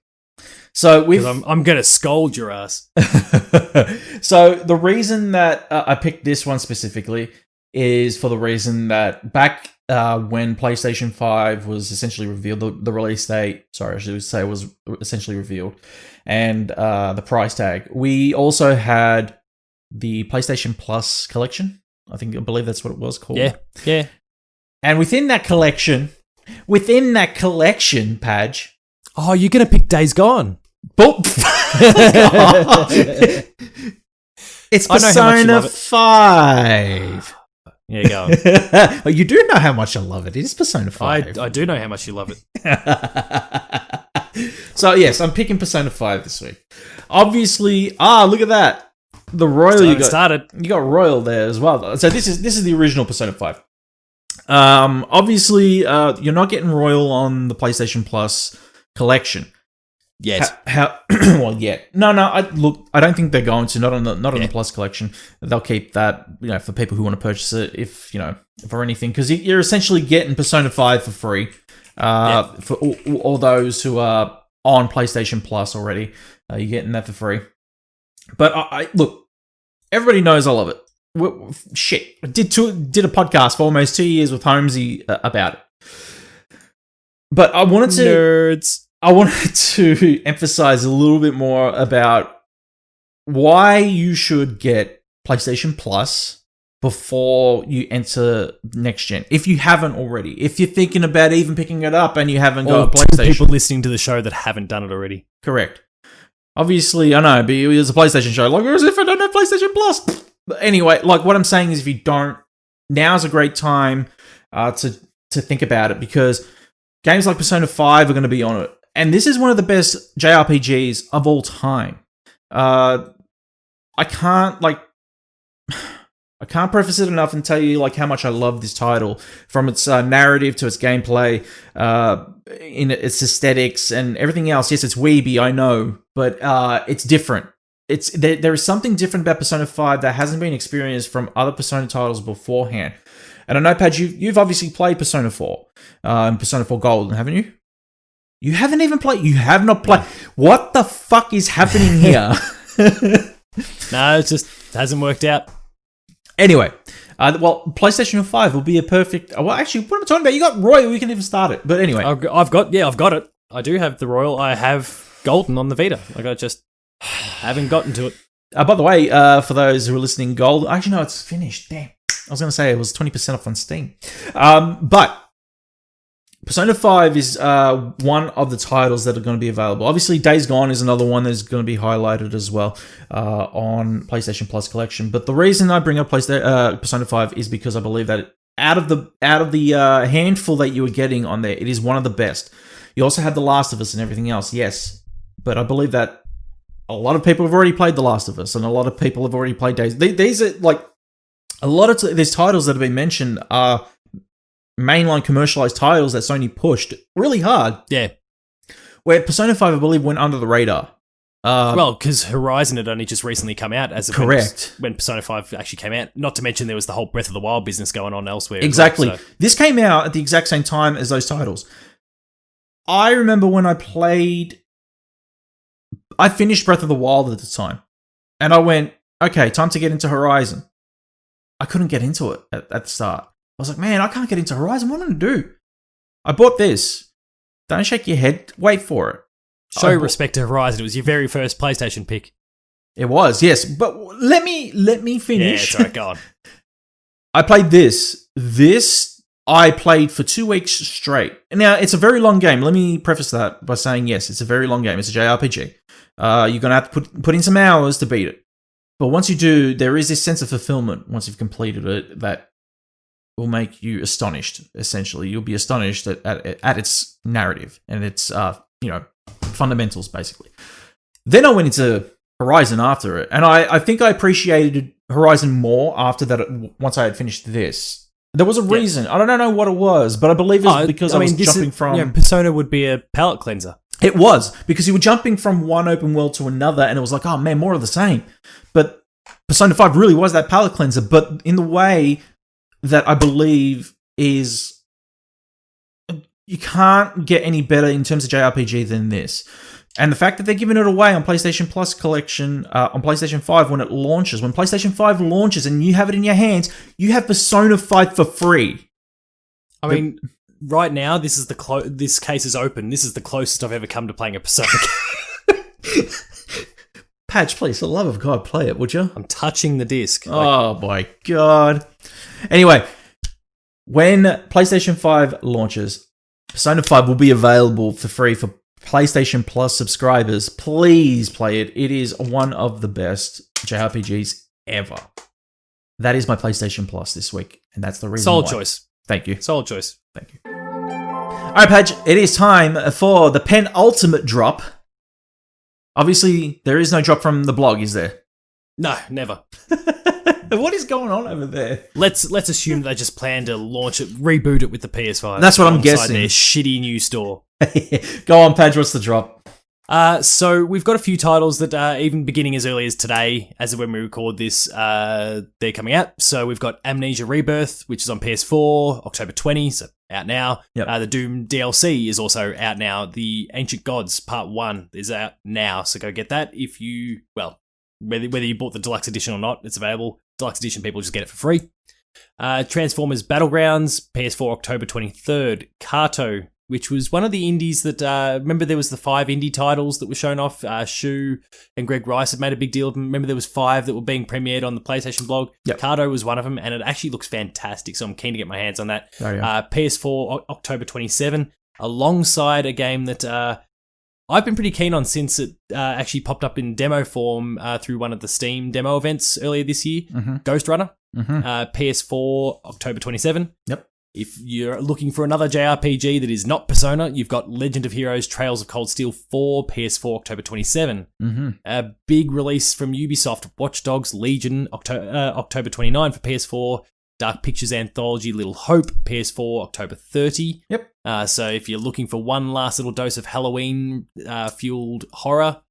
So I'm going to scold your ass. So the reason that I picked this one specifically is for the reason that back when PlayStation 5 was essentially revealed, the release date, I should say, was essentially revealed, and the price tag, we also had the PlayStation Plus collection. I believe that's what it was called. Yeah. And within that collection, Padge. Oh, you're going to pick Days Gone. It's Persona 5. Yeah, go on. Well, you do know how much I love it. It is Persona 5. I do know how much you love it. So, yes, I'm picking Persona 5 this week. Obviously, look at that. The Royal you got Royal there as well. So this is the original Persona 5. Obviously, you're not getting Royal on the PlayStation Plus collection yet. Well, yet. No. I don't think they're going to. Not on the Plus collection. They'll keep that, for people who want to purchase it, if for anything, because you're essentially getting Persona 5 for free. For all those who are on PlayStation Plus already, you're getting that for free. But I look. Everybody knows I love it. Shit, I did a podcast for almost 2 years with Holmesy about it. But I wanted to emphasize a little bit more about why you should get PlayStation Plus before you enter next gen. If you haven't already, if you're thinking about even picking it up and you haven't got a PlayStation, people listening to the show that haven't done it already. Correct. Obviously, I know, but it's a PlayStation show. Like, whereas if I don't have PlayStation Plus. But anyway, like what I'm saying is, if you don't, now's a great time to think about it, because games like Persona 5 are going to be on it, and this is one of the best JRPGs of all time. I can't preface it enough and tell you like how much I love this title, from its narrative to its gameplay, in its aesthetics and everything else. Yes, it's weeby, I know, but it's different. There is something different about Persona 5 that hasn't been experienced from other Persona titles beforehand. And I know, Padge, you've obviously played Persona 4, and Persona 4 Golden, haven't you? You haven't even played. You have not played. What the fuck is happening here? No, it just hasn't worked out. Anyway, well, PlayStation 5 will be a perfect... Well, actually, what am I talking about? You got Royal, we can even start it. But anyway. I've got it. I do have the Royal. I have Golden on the Vita. Like, I just haven't gotten to it. By the way, for those who are listening, Gold... Actually, no, it's finished. Damn. I was going to say it was 20% off on Steam. But Persona 5 is one of the titles that are going to be available. Obviously, Days Gone is another one that's going to be highlighted as well on PlayStation Plus Collection. But the reason I bring up Persona 5 is because I believe that out of the handful that you were getting on there, it is one of the best. You also had The Last of Us and everything else, yes. But I believe that a lot of people have already played The Last of Us, and a lot of people have already played Days. These are like... A lot of these titles that have been mentioned are mainline commercialized titles that Sony pushed really hard. Yeah. Where Persona 5, I believe, went under the radar. Well, because Horizon had only just recently come out, as of correct. When Persona 5 actually came out. Not to mention there was the whole Breath of the Wild business going on elsewhere. Exactly. Well, so. This came out at the exact same time as those titles. I remember when I finished Breath of the Wild at the time. And I went, okay, time to get into Horizon. I couldn't get into it at the start. I was like, man, I can't get into Horizon. What am I going to do? I bought this. Don't shake your head. Wait for it. Show respect to Horizon. It was your very first PlayStation pick. It was, yes. But let me finish. Yeah, sorry, go on. I played this. This I played for 2 weeks straight. Now, it's a very long game. Let me preface that by saying, yes, it's a very long game. It's a JRPG. You're going to have to put in some hours to beat it. But once you do, there is this sense of fulfillment once you've completed it that will make you astonished, essentially. You'll be astonished at its narrative and its fundamentals, basically. Then I went into Horizon after it, and I think I appreciated Horizon more after that once I had finished this. There was a reason. I don't know what it was, but I believe it's because I was jumping from... Persona would be a palate cleanser. It was, because you were jumping from one open world to another, and it was like, oh man, more of the same. But Persona 5 really was that palate cleanser, but in the way that I believe is... You can't get any better in terms of JRPG than this. And the fact that they're giving it away on PlayStation Plus Collection, on PlayStation 5 when it launches. When PlayStation 5 launches and you have it in your hands, you have Persona 5 for free. I mean... Right now, this case is open. This is the closest I've ever come to playing a Persona game. Patch, please, for the love of God, play it, would you? I'm touching the disc. Oh my God. Anyway, when PlayStation 5 launches, Persona 5 will be available for free for PlayStation Plus subscribers. Please play it. It is one of the best JRPGs ever. That is my PlayStation Plus this week, and that's the reason Solid why. choice. Thank you. Solid choice. Thank you. All right, Padge, it is time for the penultimate drop. Obviously, there is no drop from the blog, is there? No, never. What is going on over there? Let's assume they just plan to launch it, reboot it with the PS5. That's what I'm guessing. Their shitty new store. Go on, Padge, what's the drop? So we've got a few titles that are even beginning as early as today, as of when we record this, they're coming out. So we've got Amnesia Rebirth, which is on PS4, October 20, so out now. Yep. The Doom DLC is also out now. The Ancient Gods Part 1 is out now, so go get that if you, well, whether you bought the Deluxe Edition or not, it's available. Deluxe Edition people just get it for free. Transformers Battlegrounds, PS4, October 23rd. Kato, which was one of the indies that, remember there was the 5 indie titles that were shown off. Shu and Greg Rice had made a big deal of them. Remember there was 5 that were being premiered on the PlayStation blog. Yep. Cardo was one of them, and it actually looks fantastic, so I'm keen to get my hands on that. Oh, yeah. PS4, October 27, alongside a game that I've been pretty keen on since it actually popped up in demo form through one of the Steam demo events earlier this year, Ghost Runner. PS4, October 27. Yep. If you're looking for another JRPG that is not Persona, you've got Legend of Heroes Trails of Cold Steel 4, PS4, October 27. A big release from Ubisoft, Watch Dogs Legion, October 29 for PS4. Dark Pictures Anthology Little Hope, PS4, October 30. Yep. So if you're looking for one last little dose of Halloween fueled horror,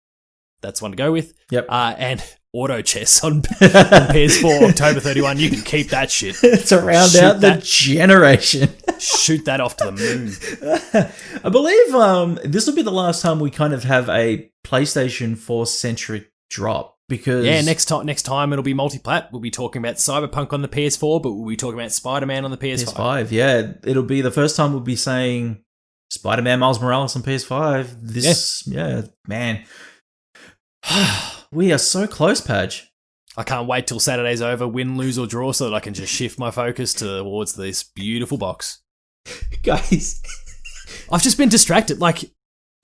that's one to go with. Yep. And Auto Chess on PS4, October 31. You can keep that shit. To round out the generation. Shoot that off to the moon. I believe this will be the last time we kind of have a PlayStation 4-centric drop. Because next time it'll be multi-plat. We'll be talking about Cyberpunk on the PS4, but we'll be talking about Spider-Man on the PS5. PS5, yeah. It'll be the first time we'll be saying Spider-Man Miles Morales on PS5. Man. We are so close, Padge. I can't wait till Saturday's over, win, lose, or draw, so that I can just shift my focus towards this beautiful box. Guys. I've just been distracted. Like,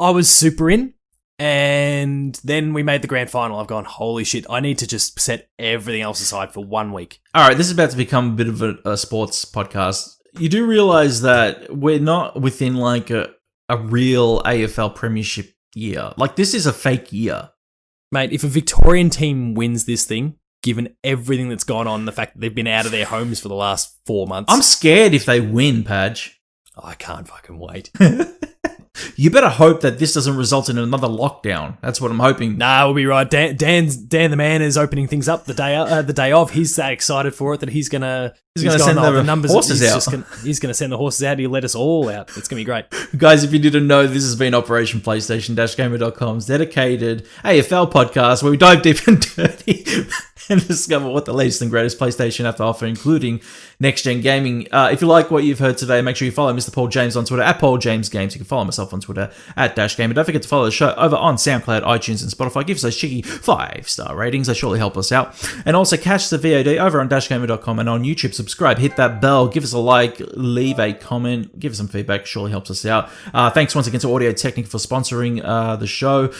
I was super in, and then we made the grand final. I've gone, holy shit, I need to just set everything else aside for 1 week. All right, this is about to become a bit of a sports podcast. You do realize that we're not within like a real AFL premiership year. Like, this is a fake year. Mate, if a Victorian team wins this thing, given everything that's gone on, the fact that they've been out of their homes for the last 4 months. I'm scared if they win, Padge. I can't fucking wait. You better hope that this doesn't result in another lockdown. That's what I'm hoping. Nah, we'll be right. Dan the man is opening things up the day of. He's that excited for it that he's gonna send the horses out. He's gonna send the horses out. He'll let us all out. It's gonna be great. Guys, if you didn't know, this has been Operation PlayStation-Gamer.com's dedicated AFL podcast where we dive deep and dirty and discover what the latest and greatest PlayStation have to offer, including next-gen gaming. If you like what you've heard today, make sure you follow Mr. Paul James on Twitter, at Paul James Games. You can follow myself on Twitter, at DashGamer. Don't forget to follow the show over on SoundCloud, iTunes, and Spotify. Give us those cheeky 5-star ratings. They surely help us out. And also catch the VOD over on DashGamer.com and on YouTube. Subscribe, hit that bell, give us a like, leave a comment, give us some feedback. Surely helps us out. Thanks once again to Audio Technica for sponsoring the show.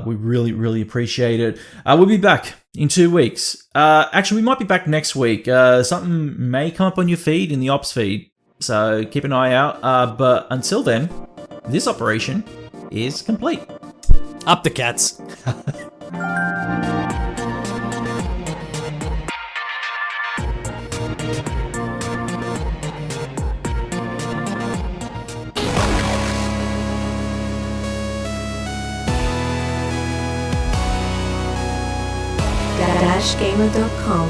We really, really appreciate it. We'll be back in 2 weeks. Actually, we might be back next week. Something may come up on your feed in the ops feed, so keep an eye out. But until then, this operation is complete. Up the cats. DashGamer.com